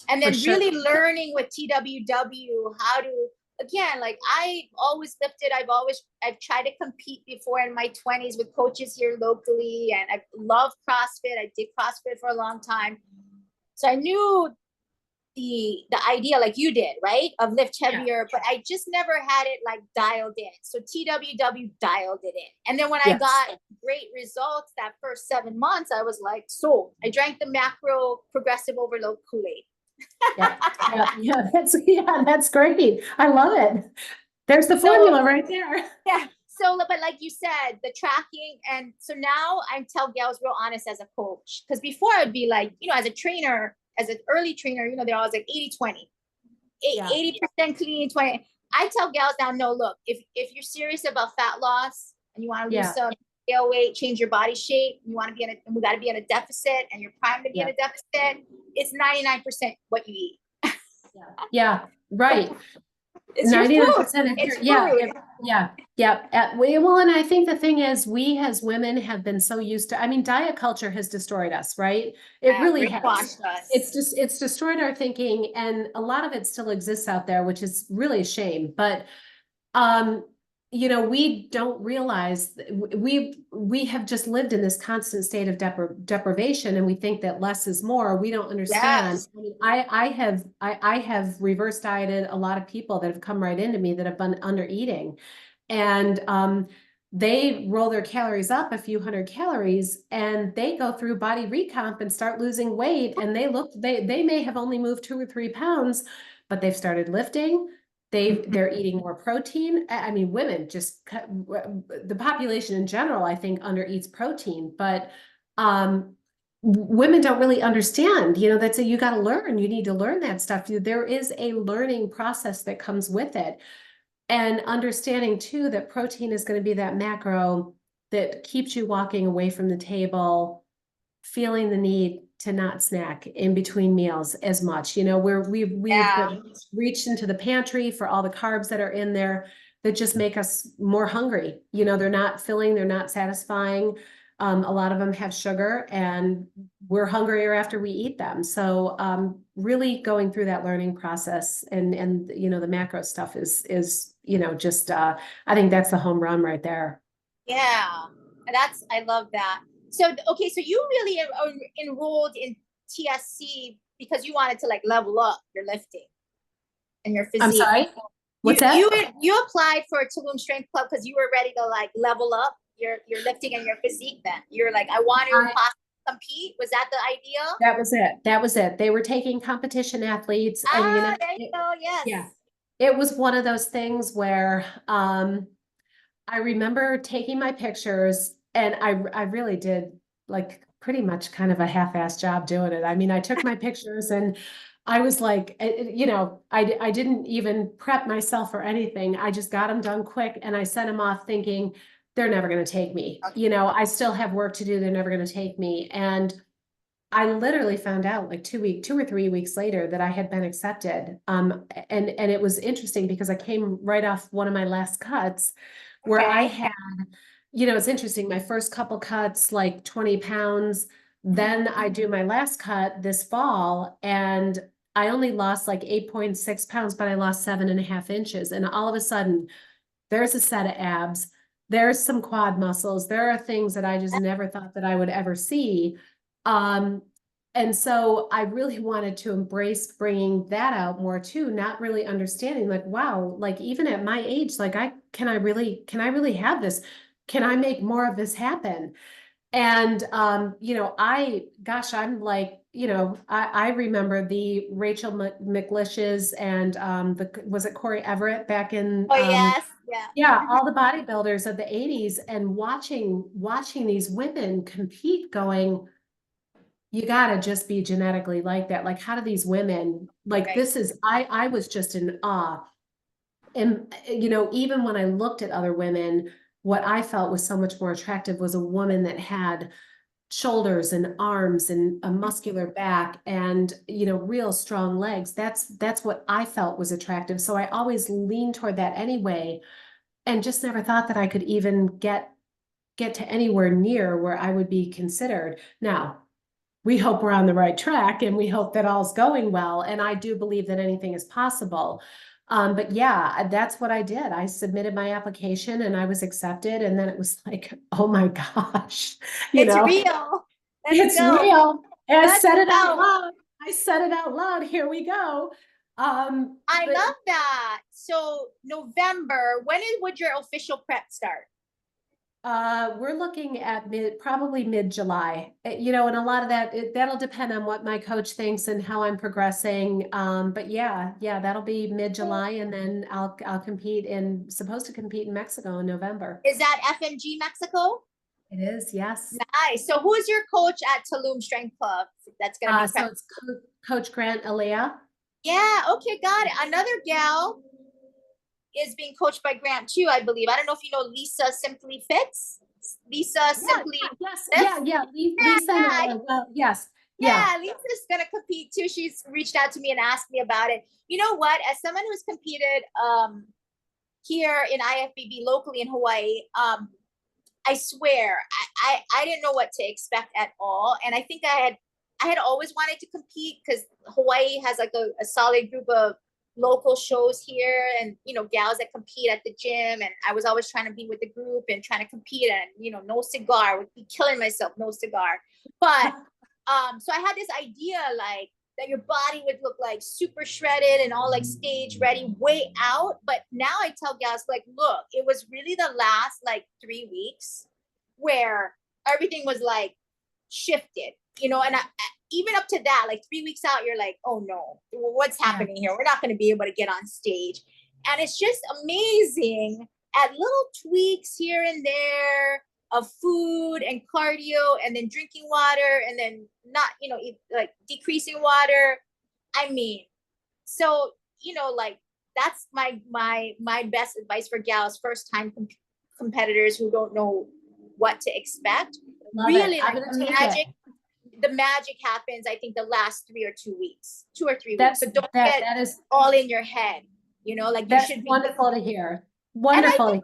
And then really learning with TWW how to, again, like I always lifted. I've tried to compete before in my 20s with coaches here locally. And I love CrossFit. I did CrossFit for a long time. So I knew the idea like you did, right? Of lift heavier, but I just never had it like dialed in. So TWW dialed it in. And then when I got great results that first 7 months, I was like, sold. I drank the macro progressive overload Kool-Aid. That's great. I love it. There's the formula right there. Yeah. So, but like you said, the tracking. And so now I tell gals real honest as a coach, because before I'd be like, you know, as a trainer, as an early trainer, you know, they're always like 80-20, 80% clean, 20. I tell gals now, no, look, if you're serious about fat loss and you want to lose some scale weight, change your body shape, you want to be we got to be in a deficit and you're primed to be in a deficit, it's 99% what you eat. Right. It's your food. 99% It's yeah, food. yeah. Well, and I think the thing is, we as women have been so used to, I mean, diet culture has destroyed us, right? It really has. Brainwashed us. It's destroyed our thinking, and a lot of it still exists out there, which is really a shame. But um, you know, we don't realize we have just lived in this constant state of deprivation, and we think that less is more. We don't understand. Yes. I mean, I have reverse dieted a lot of people that have come right into me that have been under eating, and they roll their calories up a few hundred calories, and they go through body recomp and start losing weight, and they may have only moved 2 or 3 pounds, but they've started lifting. They're eating more protein. I mean, women just the population in general, I think, under eats protein, but women don't really understand, you know, that's you got to learn. You need to learn that stuff. There is a learning process that comes with it. And understanding too that protein is going to be that macro that keeps you walking away from the table, feeling the need to not snack in between meals as much, you know, where we've reached into the pantry for all the carbs that are in there that just make us more hungry. You know, they're not filling, they're not satisfying. A lot of them have sugar, and we're hungrier after we eat them. So really going through that learning process, and you know, the macro stuff is you know, just I think that's the home run right there. Yeah, I love that. So, okay, so you really enrolled in TSC because you wanted to like level up your lifting and your physique. I'm sorry? What's that? You applied for Tulum Strength Club because you were ready to like level up your lifting and your physique then. You're like, I want to compete. Was that the idea? That was it. That was it. They were taking competition athletes, and you know, there you go. Yes. Yeah. It was one of those things where I remember taking my pictures, and I really did like pretty much kind of a half-assed job doing it. I mean, I took my pictures, and I was like, you know, I didn't even prep myself or anything. I just got them done quick, and I sent them off thinking they're never going to take me. You know, I still have work to do. They're never going to take me. And I literally found out like 2 or 3 weeks later that I had been accepted. And it was interesting because I came right off one of my last cuts where I had, you know, it's interesting. My first couple cuts, like 20 pounds. Then I do my last cut this fall, and I only lost like 8.6 pounds, but I lost 7.5 inches. And all of a sudden, there's a set of abs. There's some quad muscles. There are things that I just never thought that I would ever see. And so I really wanted to embrace bringing that out more too, not really understanding like, wow, like even at my age, like can I really have this? Can I make more of this happen? And, you know, I'm like, you know, I remember the Rachel McLish's and, was it Corey Everett back in, yes. Yeah, all the bodybuilders of the 80s, and watching these women compete going, you gotta just be genetically like that. Like, how do these women, like, this is, I was just in awe. And, you know, even when I looked at other women, what I felt was so much more attractive was a woman that had shoulders and arms and a muscular back and, you know, real strong legs. That's what I felt was attractive. So I always leaned toward that anyway, and just never thought that I could even get to anywhere near where I would be considered. Now, we hope we're on the right track, and we hope that all's going well. And I do believe that anything is possible. But yeah, that's what I did. I submitted my application, and I was accepted. And then it was like, oh my gosh, it's real. It's real. And I said it out loud. I said it out loud. Here we go. I love that. So November, when would your official prep start? We're looking at probably mid-July, you know, and a lot of that'll depend on what my coach thinks and how I'm progressing. But yeah, that'll be mid-July, and then I'll supposed to compete in Mexico in November. Is that FNG Mexico? It is, yes. Nice. So who is your coach at Tulum Strength Club? That's going to be so it's Coach Grant Alea. Yeah. Okay. Got it. Another gal is being coached by Grant too, I believe. I don't know if you know Lisa Simply Fits. Lisa Simply. Yes. Yeah. Lisa. Well, yes. Yeah. Yeah, Lisa's gonna compete too. She's reached out to me and asked me about it. You know what? As someone who's competed here in IFBB locally in Hawaii, I swear I didn't know what to expect at all. And I think I had always wanted to compete because Hawaii has like a solid group of local shows here and gals that compete at the gym, and I was always trying to be with the group and trying to compete, and no cigar, would be killing myself, no cigar. But so I had this idea like that your body would look like super shredded and all like stage ready way out. But now I tell gals like, look, it was really the last like 3 weeks where everything was like shifted, and even up to that, like 3 weeks out, you're like, oh no, what's happening here? We're not going to be able to get on stage. And it's just amazing at little tweaks here and there of food and cardio and then drinking water and then not, like decreasing water. I mean, so, like that's my best advice for gals, first time competitors who don't know what to expect. Really, like the magic happens, I think, the last 2 or 3 weeks. So don't get that is all in your head, like you should be wonderful to hear. Wonderful.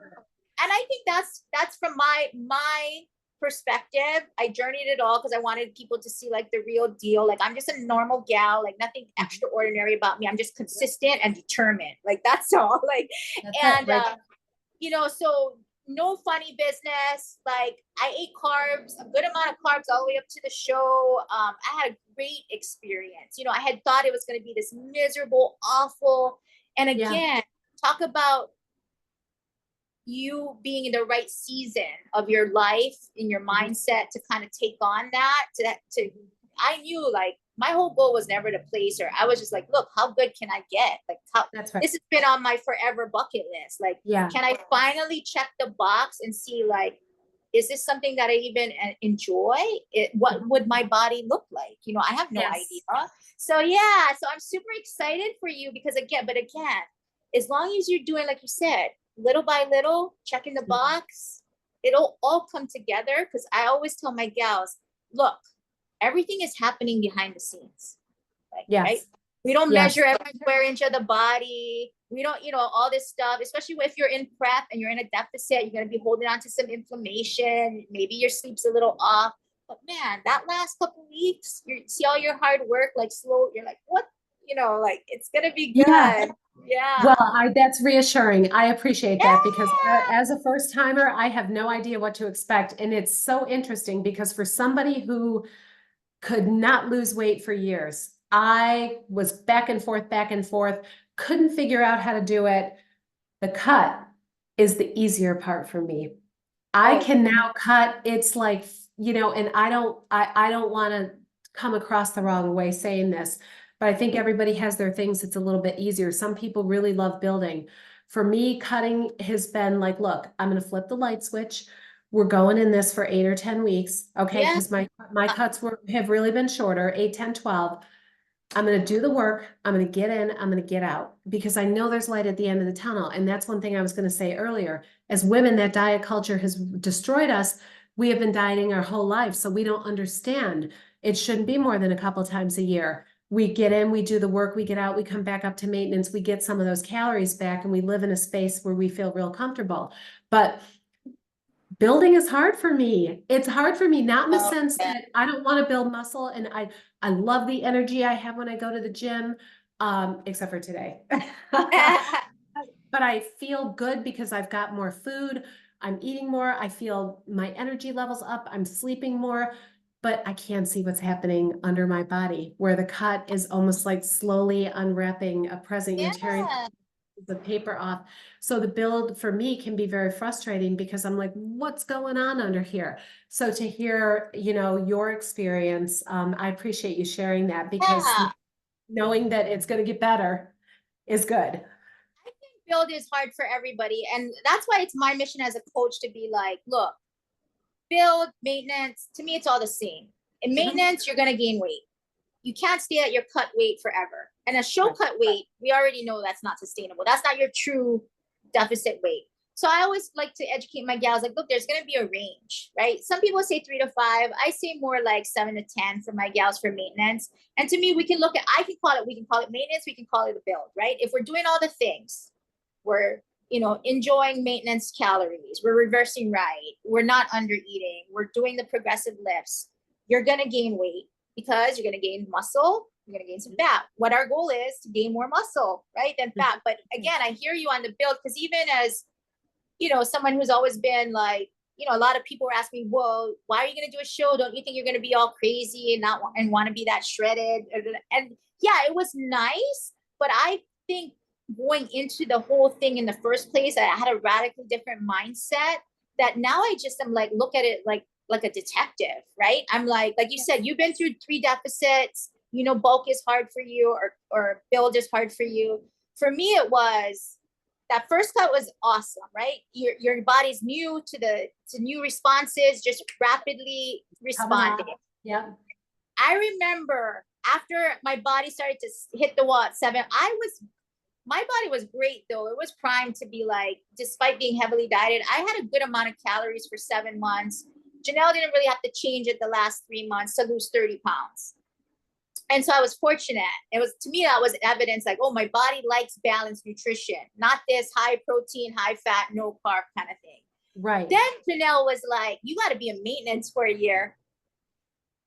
And I think that's from my perspective. I journeyed it all because I wanted people to see like the real deal. Like I'm just a normal gal, like nothing extraordinary about me. I'm just consistent and determined. Like that's all. Like, and so no funny business. Like I ate carbs, a good amount of carbs all the way up to the show. I had a great experience. I had thought it was going to be this miserable, awful. And again, talk about you being in the right season of your life, in your mindset to kind of take on that. I knew like my whole goal was never to place her. I was just like, look, how good can I get? Like this has been on my forever bucket list. Like, can I finally check the box and see like, is this something that I even enjoy? What would my body look like? I have no idea. So so I'm super excited for you because again, as long as you're doing, like you said, little by little, checking the box, it'll all come together. Because I always tell my gals, look, everything is happening behind the scenes. Like, right? We don't measure every square inch of the body. We don't, all this stuff, especially if you're in prep and you're in a deficit, you're going to be holding on to some inflammation. Maybe your sleep's a little off. But man, that last couple weeks, you see all your hard work, like slow, you're like, what? Like it's going to be good. Yeah. Well, that's reassuring. I appreciate that because as a first timer, I have no idea what to expect. And it's so interesting because for somebody who could not lose weight for years, I was back and forth, couldn't figure out how to do it. The cut is the easier part for me. I can now cut. It's like, and I don't want to come across the wrong way saying this, but I think everybody has their things. It's a little bit easier. Some people really love building. For me, cutting has been like, look, I'm going to flip the light switch. We're going in this for 8 or 10 weeks. Okay. Because my cuts have really been shorter, 8, 10, 12. I'm going to do the work. I'm going to get in, I'm going to get out because I know there's light at the end of the tunnel. And that's one thing I was going to say earlier. As women, that diet culture has destroyed us. We have been dieting our whole life. So we don't understand. It shouldn't be more than a couple times a year. We get in, we do the work, we get out, we come back up to maintenance, we get some of those calories back, and we live in a space where we feel real comfortable. But building is hard for me. It's hard for me, not in the sense that I don't want to build muscle, and I love the energy I have when I go to the gym, except for today. But I feel good because I've got more food. I'm eating more. I feel my energy levels up. I'm sleeping more. But I can't see what's happening under my body, where the cut is almost like slowly unwrapping a present. You're tearing the paper off. So the build for me can be very frustrating because I'm like, what's going on under here? So to hear, your experience, I appreciate you sharing that because knowing that it's going to get better is good. I think build is hard for everybody. And that's why it's my mission as a coach to be like, look, build, maintenance, to me, it's all the same. In maintenance, you're going to gain weight. You can't stay at your cut weight forever. And a show cut weight, we already know that's not sustainable. That's not your true deficit weight. So I always like to educate my gals, like, look, there's going to be a range, right? Some people say 3 to 5. I say more like 7 to 10 for my gals for maintenance. And to me, we can look at, we can call it maintenance, we can call it a build, right? If we're doing all the things, we're, enjoying maintenance calories, we're reversing right, we're not under eating, we're doing the progressive lifts, you're going to gain weight because you're going to gain muscle, you're going to gain some fat. What our goal is to gain more muscle, right, than fat. But again, I hear you on the build, because even as someone who's always been like, a lot of people were asking me, well, why are you going to do a show? Don't you think you're going to be all crazy and not want to be that shredded? And yeah, it was nice, but I think going into the whole thing in the first place, I had a radically different mindset that now I just am like, look at it like a detective, right? I'm like you said, you've been through 3 deficits, bulk is hard for you, or build is hard for you. For me, it was, that first cut was awesome, right? Your body's new to new responses, just rapidly responding. Yeah. I remember after my body started to hit the wall at 7, my body was great though. It was primed to be like, despite being heavily dieted, I had a good amount of calories for 7 months. Janelle didn't really have to change it the last 3 months to lose 30 pounds. And so I was fortunate. To me, that was evidence like, oh, my body likes balanced nutrition, not this high protein, high fat, no carb kind of thing. Right. Then Janelle was like, you got to be in maintenance for a year.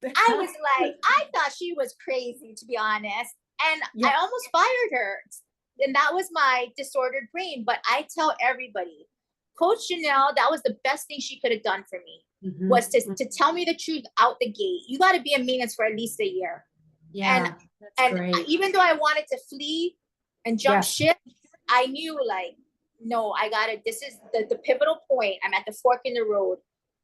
I was like, I thought she was crazy, to be honest. And yeah. I almost fired her. And that was my disordered brain. But I tell everybody, Coach Janelle, that was the best thing she could have done for me, was to tell me the truth out the gate. You got to be in maintenance for at least a year. Yeah, and even though I wanted to flee and jump ship, I knew like, no, I gotta, this is the pivotal point. I'm at the fork in the road.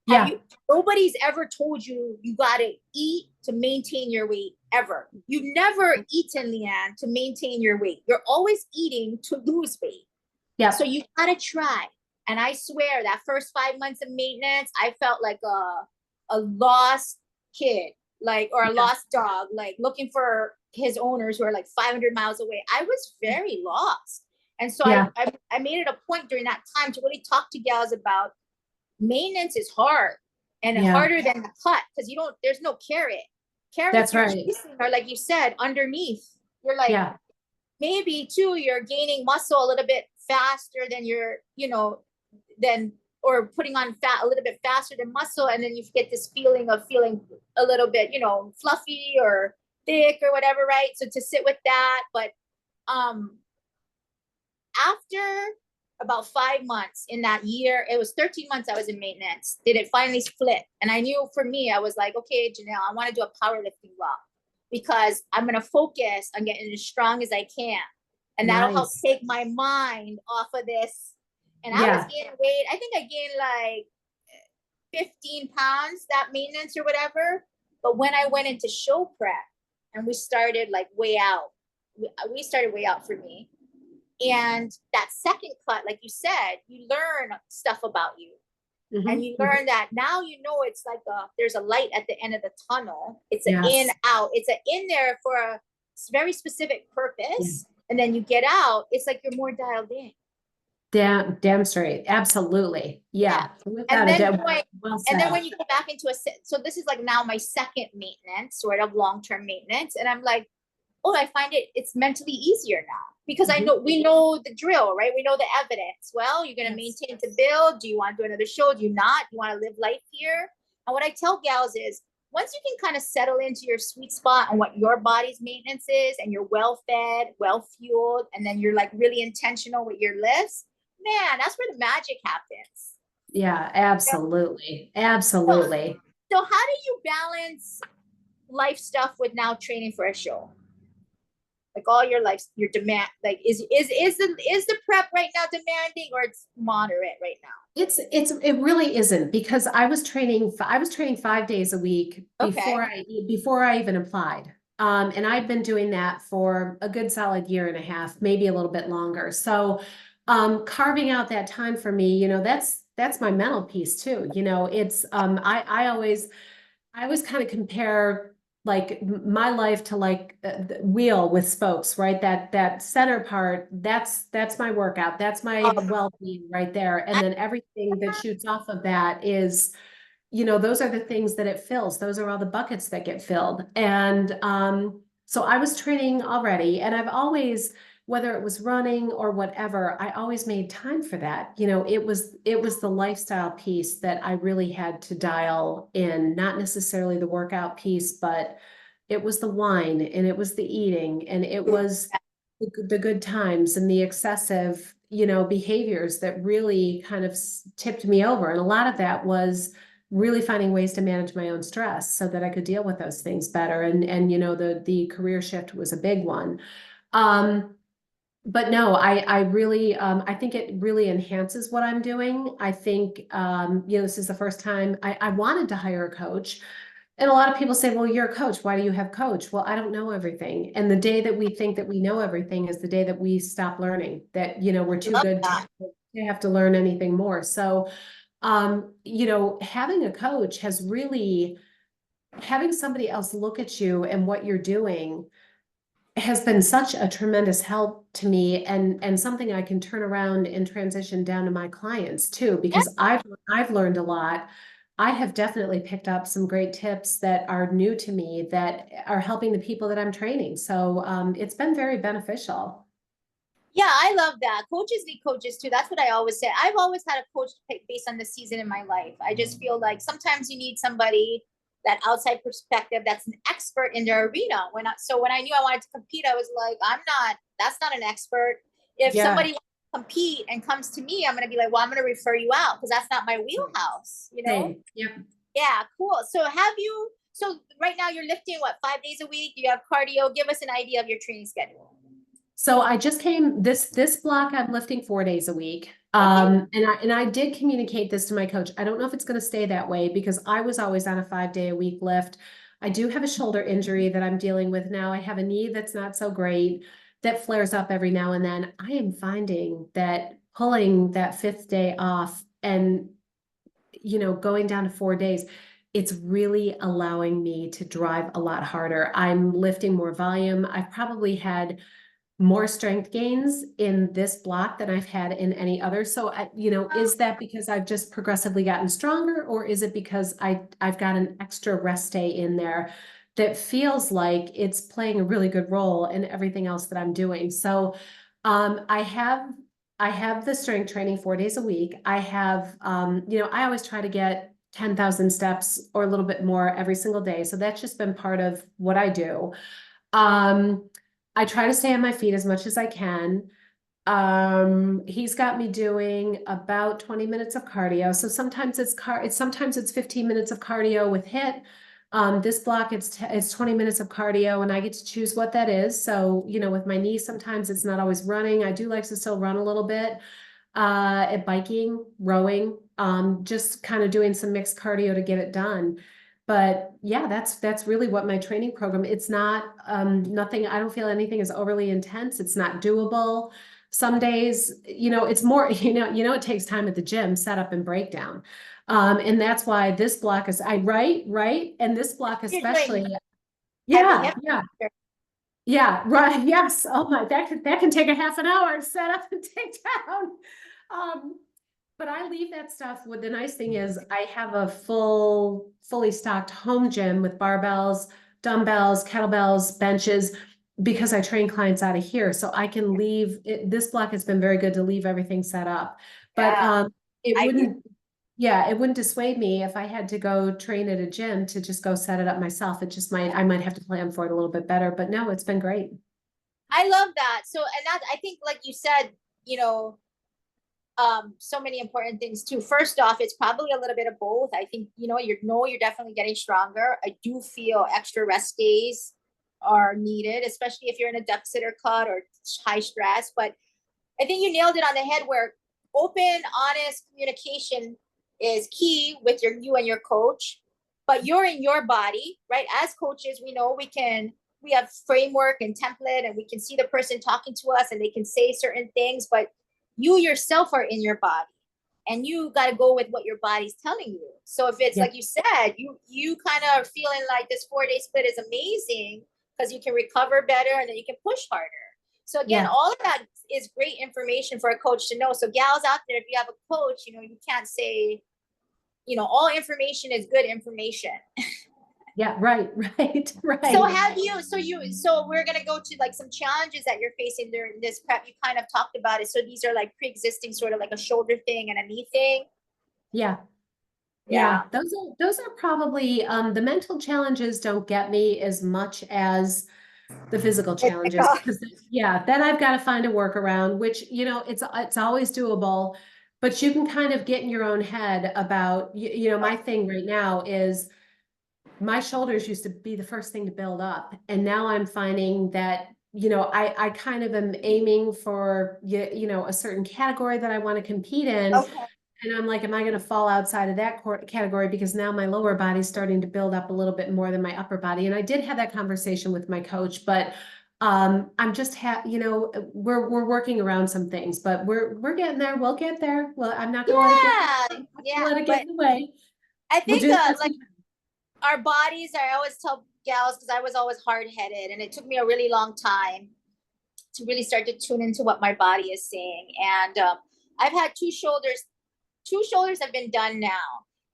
Yeah. Nobody's ever told you gotta eat to maintain your weight, ever. You've never eaten, Leanne, to maintain your weight. You're always eating to lose weight. Yeah. So you gotta try. And I swear that first 5 months of maintenance, I felt like a lost kid. Or a lost dog, like looking for his owners who are like 500 miles away. I was very lost. And so I made it a point during that time to really talk to gals about maintenance is hard and harder than the cut, because there's no carrot. Carrots are like you said, underneath. You're like, maybe too, you're gaining muscle a little bit faster than or putting on fat a little bit faster than muscle. And then you get this feeling of feeling a little bit, fluffy or thick or whatever, right? So to sit with that. But after about 5 months in that year, it was 13 months I was in maintenance, did it finally split. And I knew for me, I was like, okay, Janelle, I want to do a powerlifting block, because I'm going to focus on getting as strong as I can. And that'll help take my mind off of this. And I was gaining weight. I think I gained like 15 pounds, that maintenance or whatever. But when I went into show prep and we started like way out, we started way out for me. And that second cut, like you said, you learn stuff about you. And you learn that now, it's like there's a light at the end of the tunnel. It's an in, out. It's an in there for a very specific purpose. And then you get out, it's like you're more dialed in. Damn straight. Absolutely. Yeah. And then when you go back into so this is like now my second maintenance, sort of long-term maintenance. And I'm like, oh, I find it's mentally easier now, because we know the drill, right? We know the evidence. Well, you're going to maintain to build. Do you want to do another show? Do you not? You want to live life here? And what I tell gals is, once you can kind of settle into your sweet spot on what your body's maintenance is, and you're well-fed, well-fueled, and then you're like really intentional with your lifts, man, that's where the magic happens. Yeah, absolutely. Absolutely. So how do you balance life stuff with now training for a show? Like all your life, your demand, like is the prep right now demanding, or it's moderate right now? It really isn't, because I was training 5 days a week before I even applied. And I've been doing that for a good solid year and a half, maybe a little bit longer. So carving out that time for me, that's my mental piece too. It's I always kind of compare my life to like the wheel with spokes, right? That center part, that's my workout. That's my Oh, well-being right there. And then everything that shoots off of that is, those are the things that it fills. Those are all the buckets that get filled. And so I was training already, and I've always, whether it was running or whatever, I always made time for that. It was the lifestyle piece that I really had to dial in, not necessarily the workout piece, but it was the wine and it was the eating and it was the good times and the excessive, behaviors that really kind of tipped me over. And a lot of that was really finding ways to manage my own stress so that I could deal with those things better. And the career shift was a big one. But no, I really, I think it really enhances what I'm doing. I think, this is the first time I wanted to hire a coach. And a lot of people say, well, you're a coach. Why do you have coach? Well, I don't know everything. And the day that we think that we know everything is the day that we stop learning, that, we're too love good that. to have to learn anything more. So, having a coach has really, having somebody else look at you and what you're doing has been such a tremendous help to me, and something I can turn around and transition down to my clients too, Yeah. because I've learned a lot. I have definitely picked up some great tips that are new to me that are helping the people that I'm training. So it's been very beneficial. Yeah, I love that. Coaches need coaches too. That's what I always say. I've always had a coach to pick based on the season in my life. I just feel like sometimes you need somebody, that outside perspective, that's an expert in their arena. When I knew I wanted to compete, I was like, that's not an expert. If Yeah. somebody wants to compete and comes to me, I'm going to be like, well, I'm going to refer you out because that's not my wheelhouse. Same. Yep. Yeah, cool. So right now you're lifting what, 5 days a week? You have cardio. Give us an idea of your training schedule. So I just came this block, I'm lifting 4 days a week. Okay. And I did communicate this to my coach. I don't know if it's going to stay that way because I was always on a 5 day a week lift. I do have a shoulder injury that I'm dealing with now. I have a knee that's not so great that flares up every now and then. I am finding that pulling that fifth day off and, going down to 4 days, it's really allowing me to drive a lot harder. I'm lifting more volume. I've probably had more strength gains in this block than I've had in any other. So, is that because I've just progressively gotten stronger, or is it because I've got an extra rest day in there that feels like it's playing a really good role in everything else that I'm doing? So, I have the strength training 4 days a week. I have, I always try to get 10,000 steps or a little bit more every single day. So that's just been part of what I do. Um, I try to stay on my feet as much as I can. He's got me doing about 20 minutes of cardio. So sometimes sometimes it's 15 minutes of cardio with HIIT. This block it's 20 minutes of cardio and I get to choose what that is. So, with my knee, sometimes it's not always running. I do like to still run a little bit, at biking, rowing, just kind of doing some mixed cardio to get it done. But yeah, that's really what my training program, it's not, nothing, I don't feel anything is overly intense. It's not doable. Some days, it's more, it takes time at the gym, setup and breakdown. And that's why this block is, right. And this block You're doing especially, heavy yeah, hip. yeah. Yeah, right. Yes. Oh my, that can take a half an hour to set up and take down. Um, but I leave that stuff with, the nice thing is I have a fully stocked home gym with barbells, dumbbells, kettlebells, benches, because I train clients out of here. So I can leave it, this block has been very good to leave everything set up. But Yeah, it I agree. wouldn't, yeah, it wouldn't dissuade me if I had to go train at a gym to just go set it up myself. It just I might have to plan for it a little bit better, but no, it's been great. I love that. So, and that, I think, like you said, you know, so many important things too. First off, it's probably a little bit of both. I think, you're definitely getting stronger. I do feel extra rest days are needed, especially if you're in a deficit or cut or high stress. But I think you nailed it on the head where open, honest communication is key with you and your coach. But you're in your body, right? As coaches, we know we have framework and template, and we can see the person talking to us and they can say certain things, but you yourself are in your body. and you got to go with what your body's telling you. So if it's Yeah. like you said, you kind of feeling like this 4-day split is amazing because you can recover better and then you can push harder. So again, Yeah. all of that is great information for a coach to know. So gals out there, if you have a coach, you can't say, all information is good information. Yeah, right, right, So right. so we're gonna go to like some challenges that you're facing during this prep. You kind of talked about it. So these are like pre-existing, sort of like a shoulder thing and a knee thing. Yeah. Yeah. Yeah, those are probably the mental challenges don't get me as much as the physical challenges, because yeah, then I've got to find a workaround, which it's always doable, but you can kind of get in your own head about my thing right now is my shoulders used to be the first thing to build up, and now I'm finding that I kind of am aiming for a certain category that I want to compete in. Okay. And I'm like, am I going to fall outside of that category? Because now my lower body's starting to build up a little bit more than my upper body. And I did have that conversation with my coach, but I'm just we're working around some things, but we're getting there. We'll get there. Well, I'm not going to let it get But in the way. I We'll think do the best like we can. our bodies, I always tell gals, because I was always hard-headed and it took me a really long time to really start to tune into what my body is saying. And I've had two shoulders have been done now.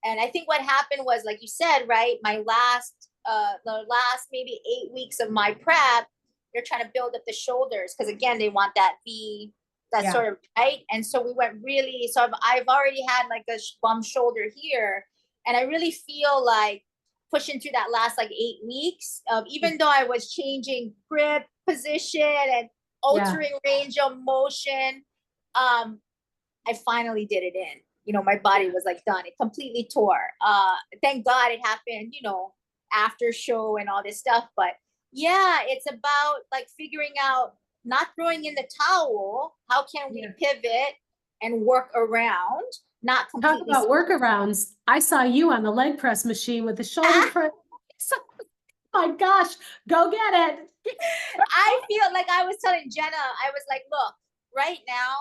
And I think what happened was, like you said, right, the last maybe 8 weeks of my prep, they're trying to build up the shoulders because again, they want that V, that Yeah. sort of right. And so we went really, so I've already had like a bum shoulder here, and I really feel like pushing through that last like 8 weeks of, even though I was changing grip position and altering range of motion, I finally did it in. My body was like done. It completely tore. Thank God it happened, after show and all this stuff. But yeah, it's about like figuring out, not throwing in the towel. How can we pivot and work around? Not Talk completely. about workarounds. I saw you on the leg press machine with the shoulder press. My gosh, go get it. I feel like I was telling Jenna, I was like, look, right now,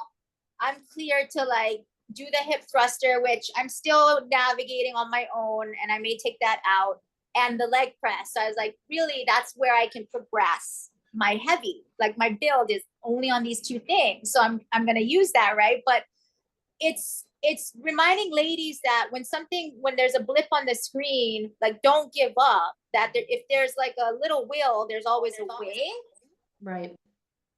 I'm clear to like do the hip thruster, which I'm still navigating on my own, and I may take that out, and the leg press. So I was like, really, that's where I can progress my heavy. Like my build is only on these two things. So I'm gonna use that, right? But it's reminding ladies that when there's a blip on the screen, like don't give up. That if there's like a little will, there's always a way. Right.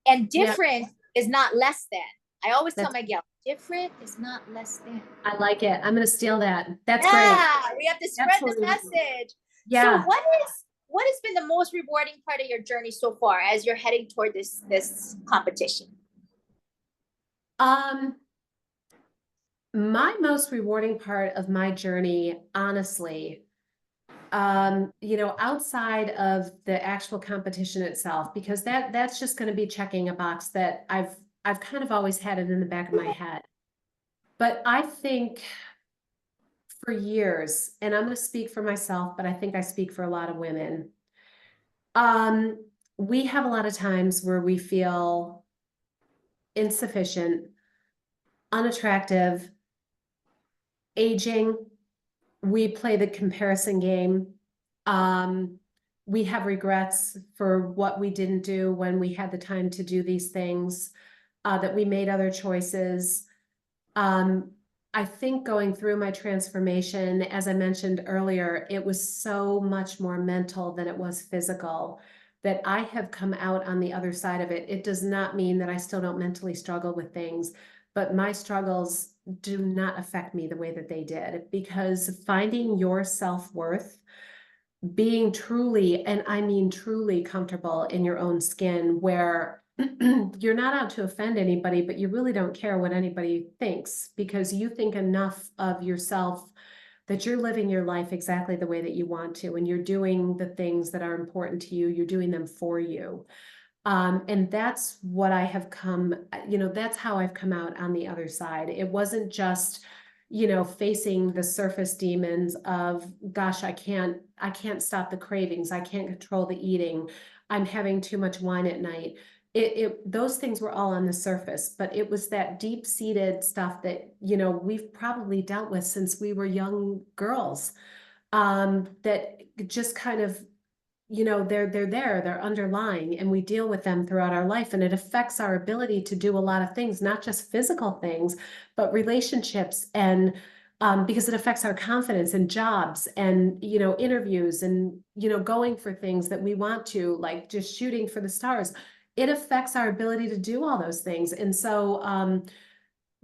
And different is not less than. I always tell my gal, different is not less than. I like it. I'm going to steal that. That's great. We have to spread the message. Yeah. So what has been the most rewarding part of your journey so far as you're heading toward this competition? My most rewarding part of my journey, honestly, outside of the actual competition itself, because that's just going to be checking a box that I've kind of always had it in the back of my head. But I think for years, and I'm going to speak for myself, but I think I speak for a lot of women. We have a lot of times where we feel insufficient, unattractive, aging. We play the comparison game. We have regrets for what we didn't do when we had the time to do these things, that we made other choices. I think going through my transformation, as I mentioned earlier, it was so much more mental than it was physical, that I have come out on the other side of it. It does not mean that I still don't mentally struggle with things, but my struggles do not affect me the way that they did, because finding your self-worth, being truly, and I mean truly comfortable in your own skin, where you're not out to offend anybody, but you really don't care what anybody thinks, because you think enough of yourself that you're living your life exactly the way that you want to, and you're doing the things that are important to you. You're doing them for you. And that's what I have come, that's how I've come out on the other side. It wasn't just, facing the surface demons of, gosh, I can't stop the cravings. I can't control the eating. I'm having too much wine at night. those things were all on the surface, but it was that deep-seated stuff that, you know, we've probably dealt with since we were young girls, that just kind of, you know, they're underlying, and we deal with them throughout our life, and it affects our ability to do a lot of things, not just physical things, but relationships, and because it affects our confidence and jobs and, you know, interviews and, you know, going for things that we want to, like just shooting for the stars. It affects our ability to do all those things. And so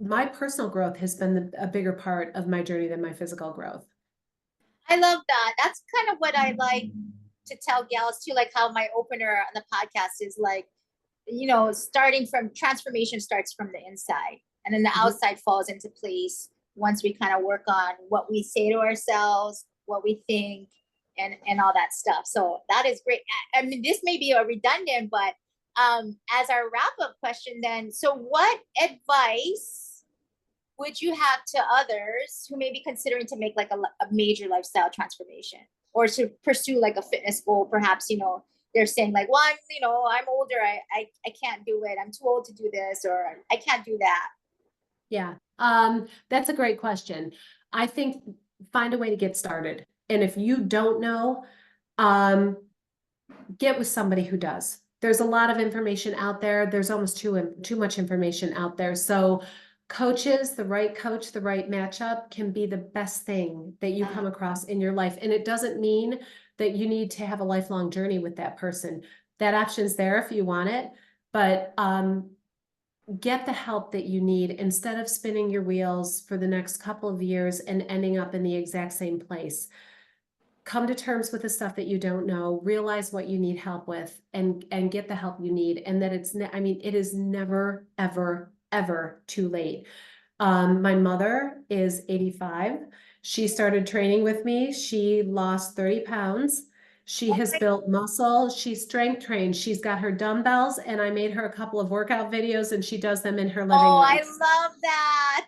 my personal growth has been a bigger part of my journey than my physical growth. I love that. That's kind of what I like to tell gals too, like how my opener on the podcast is like, you know, starting from transformation starts from the inside, and then the outside falls into place once we kind of work on what we say to ourselves, what we think, and all that stuff. So that is great. I mean, this may be a redundant, but as our wrap up question, then, so what advice would you have to others who may be considering to make like a major lifestyle transformation, or to pursue like a fitness goal? Perhaps, you know, they're saying like, well, I'm older, I can't do it, I'm too old to do this, or I can't do that. Yeah, that's a great question. I think find a way to get started. And if you don't know, get with somebody who does. There's a lot of information out there. There's almost too much information out there. So coaches, the right coach, the right matchup can be the best thing that you come across in your life. And it doesn't mean that you need to have a lifelong journey with that person. That option's there if you want it, but get the help that you need instead of spinning your wheels for the next couple of years and ending up in the exact same place. Come to terms with the stuff that you don't know, realize what you need help with, and get the help you need. And that it is never, ever, ever too late. My mother is 85. She started training with me. She lost 30 pounds. She has built muscle. She's strength trained. She's got her dumbbells, and I made her a couple of workout videos, and she does them in her living room. Oh, I love that.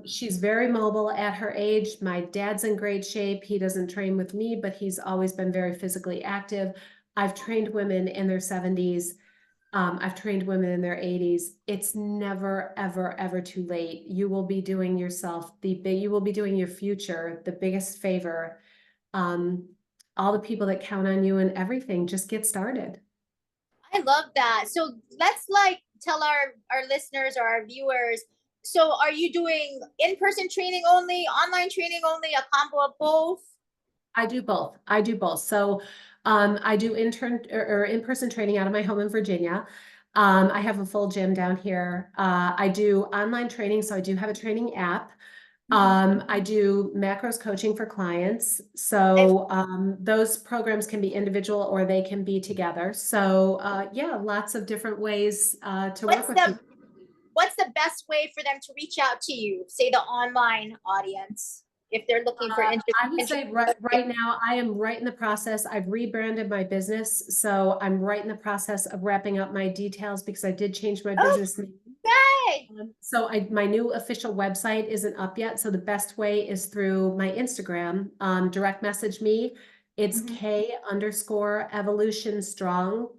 She's very mobile at her age. My dad's in great shape. He doesn't train with me, but he's always been very physically active. I've trained women in their 70s. I've trained women in their 80s. It's never, ever, ever too late. You will be doing yourself you will be doing your future the biggest favor. All the people that count on you and everything, just get started. I love that. So let's like tell our listeners or our viewers, so are you doing in-person training only, online training only, a combo of both? I do both. I do both. So I do in-person training out of my home in Virginia. I have a full gym down here. I do online training. So I do have a training app. I do macros coaching for clients. So those programs can be individual or they can be together. So yeah, lots of different ways to work with people. What's the best way for them to reach out to you, say the online audience, if they're looking for I would say right now, I am right in the process. I've rebranded my business. So I'm right in the process of wrapping up my details because I did change my business name. Yay! So my new official website isn't up yet. So the best way is through my Instagram. Direct message me. It's K_evolution strong.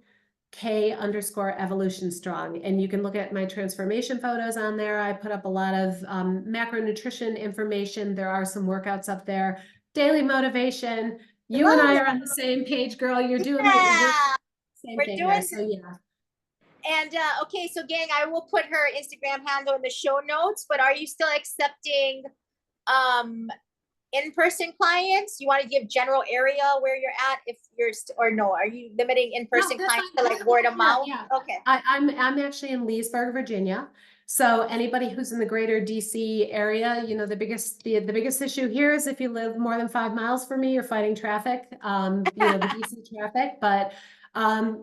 K_evolution strong. And you can look at my transformation photos on there. I put up a lot of macronutrition information. There are some workouts up there. Daily motivation. You and I are on the same page, girl. You're doing the same thing there. So yeah. And okay, so gang, I will put her Instagram handle in the show notes, but are you still accepting in-person clients? You want to give general area where you're at, if you're or no, are you limiting in-person clients to like word of mouth? Yeah. Okay. I'm actually in Leesburg, Virginia. So anybody who's in the greater DC area, you know, the biggest issue here is if you live more than 5 miles from me, you're fighting traffic, you know, the DC traffic. But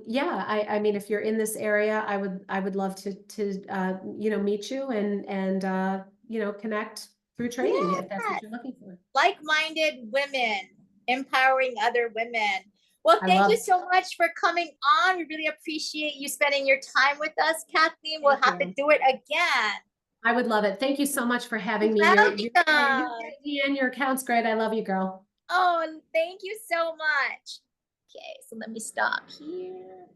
yeah, I mean, if you're in this area, I would love to you know, meet you and you know, connect through training if that's what you're looking for. Like-minded women empowering other women. Well, thank you so much for coming on. We really appreciate you spending your time with us, Kathleen. We'll have to do it again. I would love it. Thank you so much for having me. Your account's great. I love you, girl. Oh, thank you so much. Okay, so let me stop here.